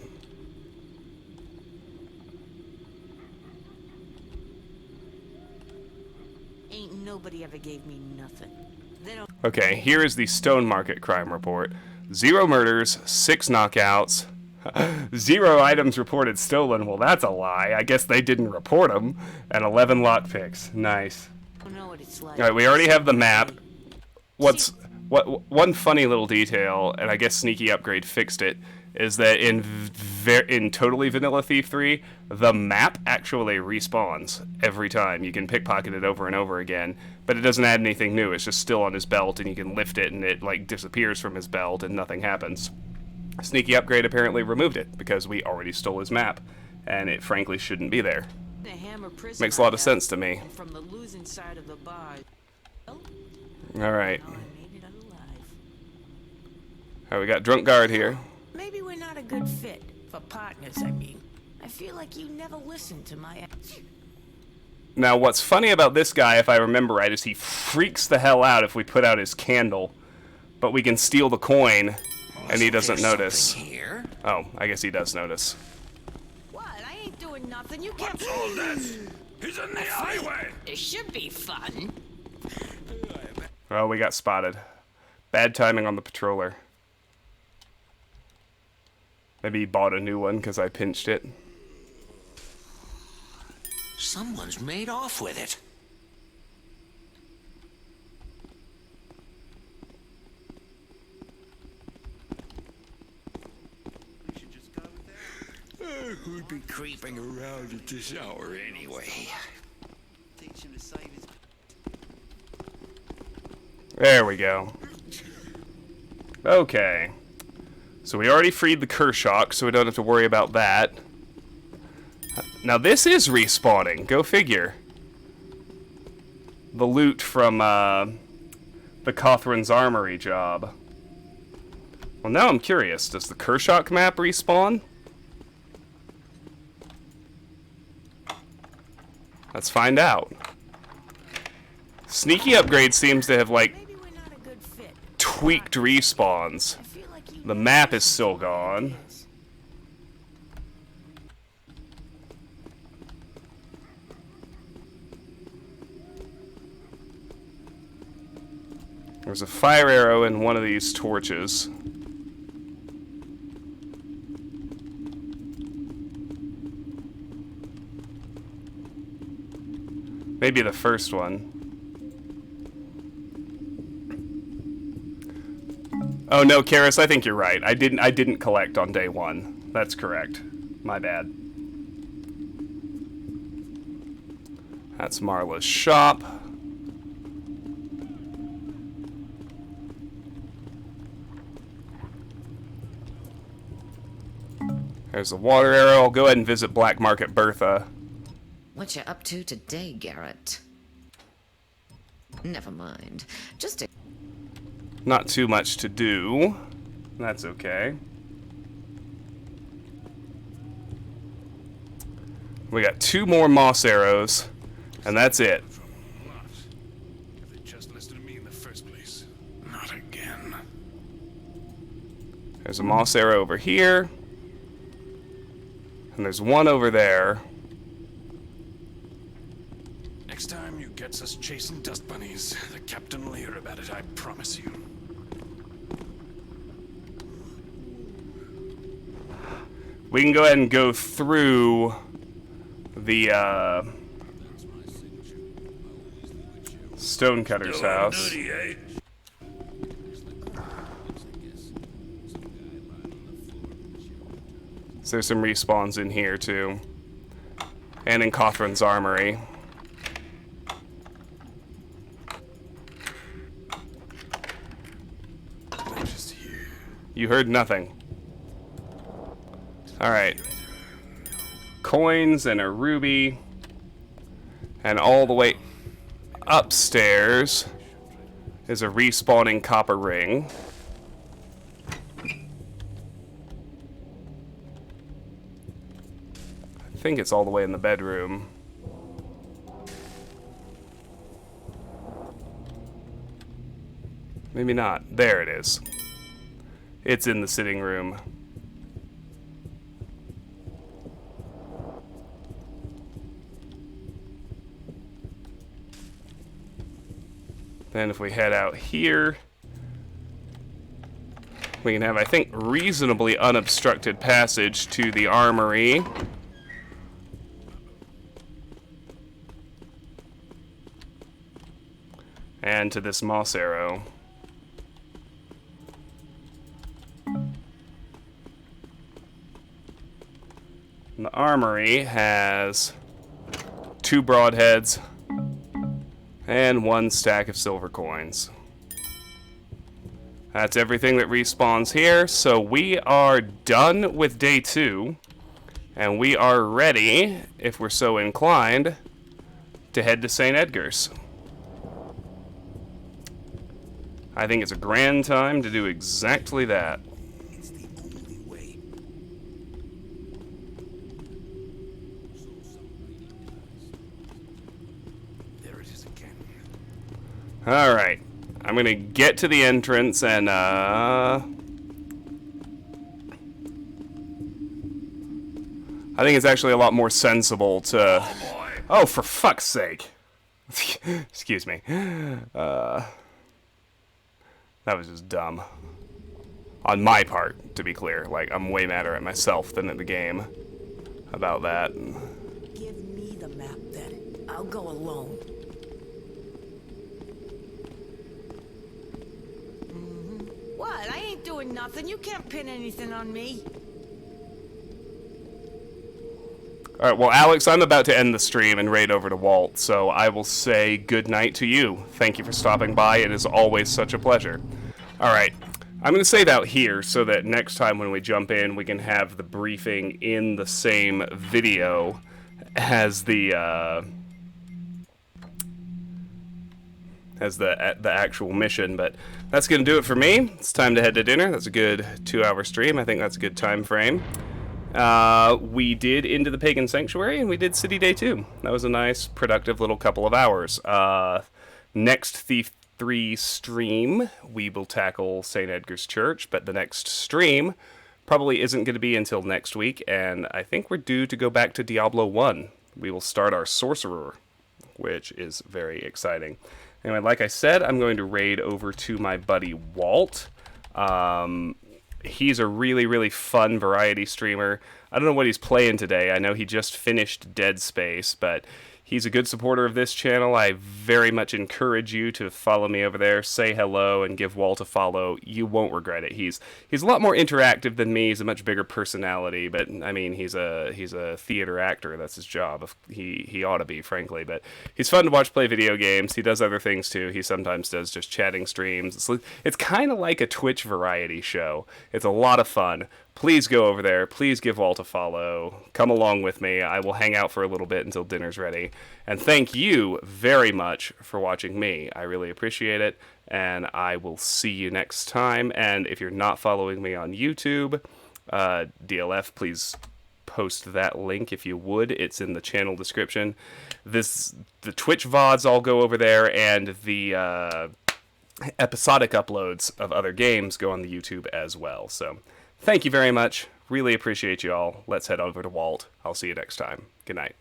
Ain't nobody ever gave me nothing. They don't...
Okay, here is the Stone Market crime report. 0 murders, 6 knockouts, 0 items reported stolen. Well, that's a lie. I guess they didn't report them. And 11 lockpicks. Nice.
I don't know what it's like.
All right, we already have the map. One funny little detail, and I guess Sneaky Upgrade fixed it, is that in totally vanilla Thief 3, the map actually respawns every time. You can pickpocket it over and over again, but it doesn't add anything new. It's just still on his belt, and you can lift it, and it like disappears from his belt, and nothing happens. Sneaky Upgrade apparently removed it because we already stole his map, and it frankly shouldn't be there. Makes a lot of sense to me.
From the losing side of the bar.
All right.
Oh, I made it alive.
All right, we got Drunk Guard here.
Maybe we're not a good fit for partners. I mean, I feel like you never listened to my.
Now, what's funny about this guy, if I remember right, is he freaks the hell out if we put out his candle, but we can steal the coin, and he doesn't notice.
Here?
Oh, I guess he does notice.
What? I ain't doing nothing. You can't.
What's all this? He's in the highway.
It should be fun.
Oh, we got spotted. Bad timing on the patroller. Maybe he bought a new one because I pinched it.
Someone's made off with it. Who'd be creeping around at this hour anyway?
There we go. Okay. So we already freed the Kershock, so we don't have to worry about that. Now this is respawning. Go figure. The loot from the Cothran's Armory job. Well, now I'm curious. Does the Kershock map respawn? Let's find out. Sneaky Upgrade seems to have, like, tweaked respawns. The map is still gone. There's a fire arrow in one of these torches. Maybe the first one. Oh no, Karis, I think you're right. I didn't collect on day one. That's correct. My bad. That's Marla's shop. There's the water arrow. I'll go ahead and visit Black Market Bertha.
What you up to today, Garrett? Never mind. Just a...
Not too much to do. That's okay. We got 2 more moss arrows, and that's it.
They just listened to me in the first place. Not again.
There's a moss arrow over here. And there's one over there.
Next time you get us chasing dust bunnies, the captain will hear about it, I promise you.
We can go ahead and go through the Stonecutter's house.
Duty, eh?
So there's some respawns in here too. And in Cothran's Armory. You heard nothing. Alright. Coins and a ruby. And all the way upstairs is a respawning copper ring. I think it's all the way in the bedroom. Maybe not. There it is. It's in the sitting room. Then if we head out here, we can have, I think, reasonably unobstructed passage to the armory. And to this moss arrow. And the armory has 2 broadheads and 1 stack of silver coins. That's everything that respawns here, so we are done with day 2, and we are ready, if we're so inclined, to head to St. Edgar's. I think it's a grand time to do exactly that.
It's the only way.
There it is again.
Alright. I'm gonna get to the entrance and, I think it's actually a lot more sensible to... Oh, for fuck's sake. Excuse me. That was just dumb. On my part, to be clear. Like, I'm way madder at myself than at the game about that.
Give me the map then. I'll go alone. What? I ain't doing nothing. You can't pin anything on me.
Alright, well, Alex, I'm about to end the stream and raid over to Walt, so I will say good night to you. Thank you for stopping by. It is always such a pleasure. Alright, I'm going to save out here so that next time when we jump in, we can have the briefing in the same video as the actual mission, but that's going to do it for me. It's time to head to dinner. That's a good 2-hour stream. I think that's a good time frame. We did Into the Pagan Sanctuary, and we did City Day 2. That was a nice, productive little couple of hours. Next Thief 3 stream, we will tackle St. Edgar's Church, but the next stream probably isn't going to be until next week, and I think we're due to go back to Diablo 1. We will start our Sorcerer, which is very exciting. Anyway, like I said, I'm going to raid over to my buddy Walt. He's a really, really fun variety streamer. I don't know what he's playing today. I know he just finished Dead Space, but he's a good supporter of this channel. I very much encourage you to follow me over there, say hello, and give Walt a follow. You won't regret it. He's a lot more interactive than me. He's a much bigger personality, but I mean, he's a theater actor. That's his job. He ought to be, frankly. But he's fun to watch play video games. He does other things too. He sometimes does just chatting streams. It's kind of like a Twitch variety show. It's a lot of fun. Please go over there. Please give Walt a follow. Come along with me. I will hang out for a little bit until dinner's ready. And thank you very much for watching me. I really appreciate it. And I will see you next time. And if you're not following me on YouTube, DLF, please post that link if you would. It's in the channel description. The Twitch VODs all go over there, and the episodic uploads of other games go on the YouTube as well. So thank you very much. Really appreciate you all. Let's head over to Walt. I'll see you next time. Good night.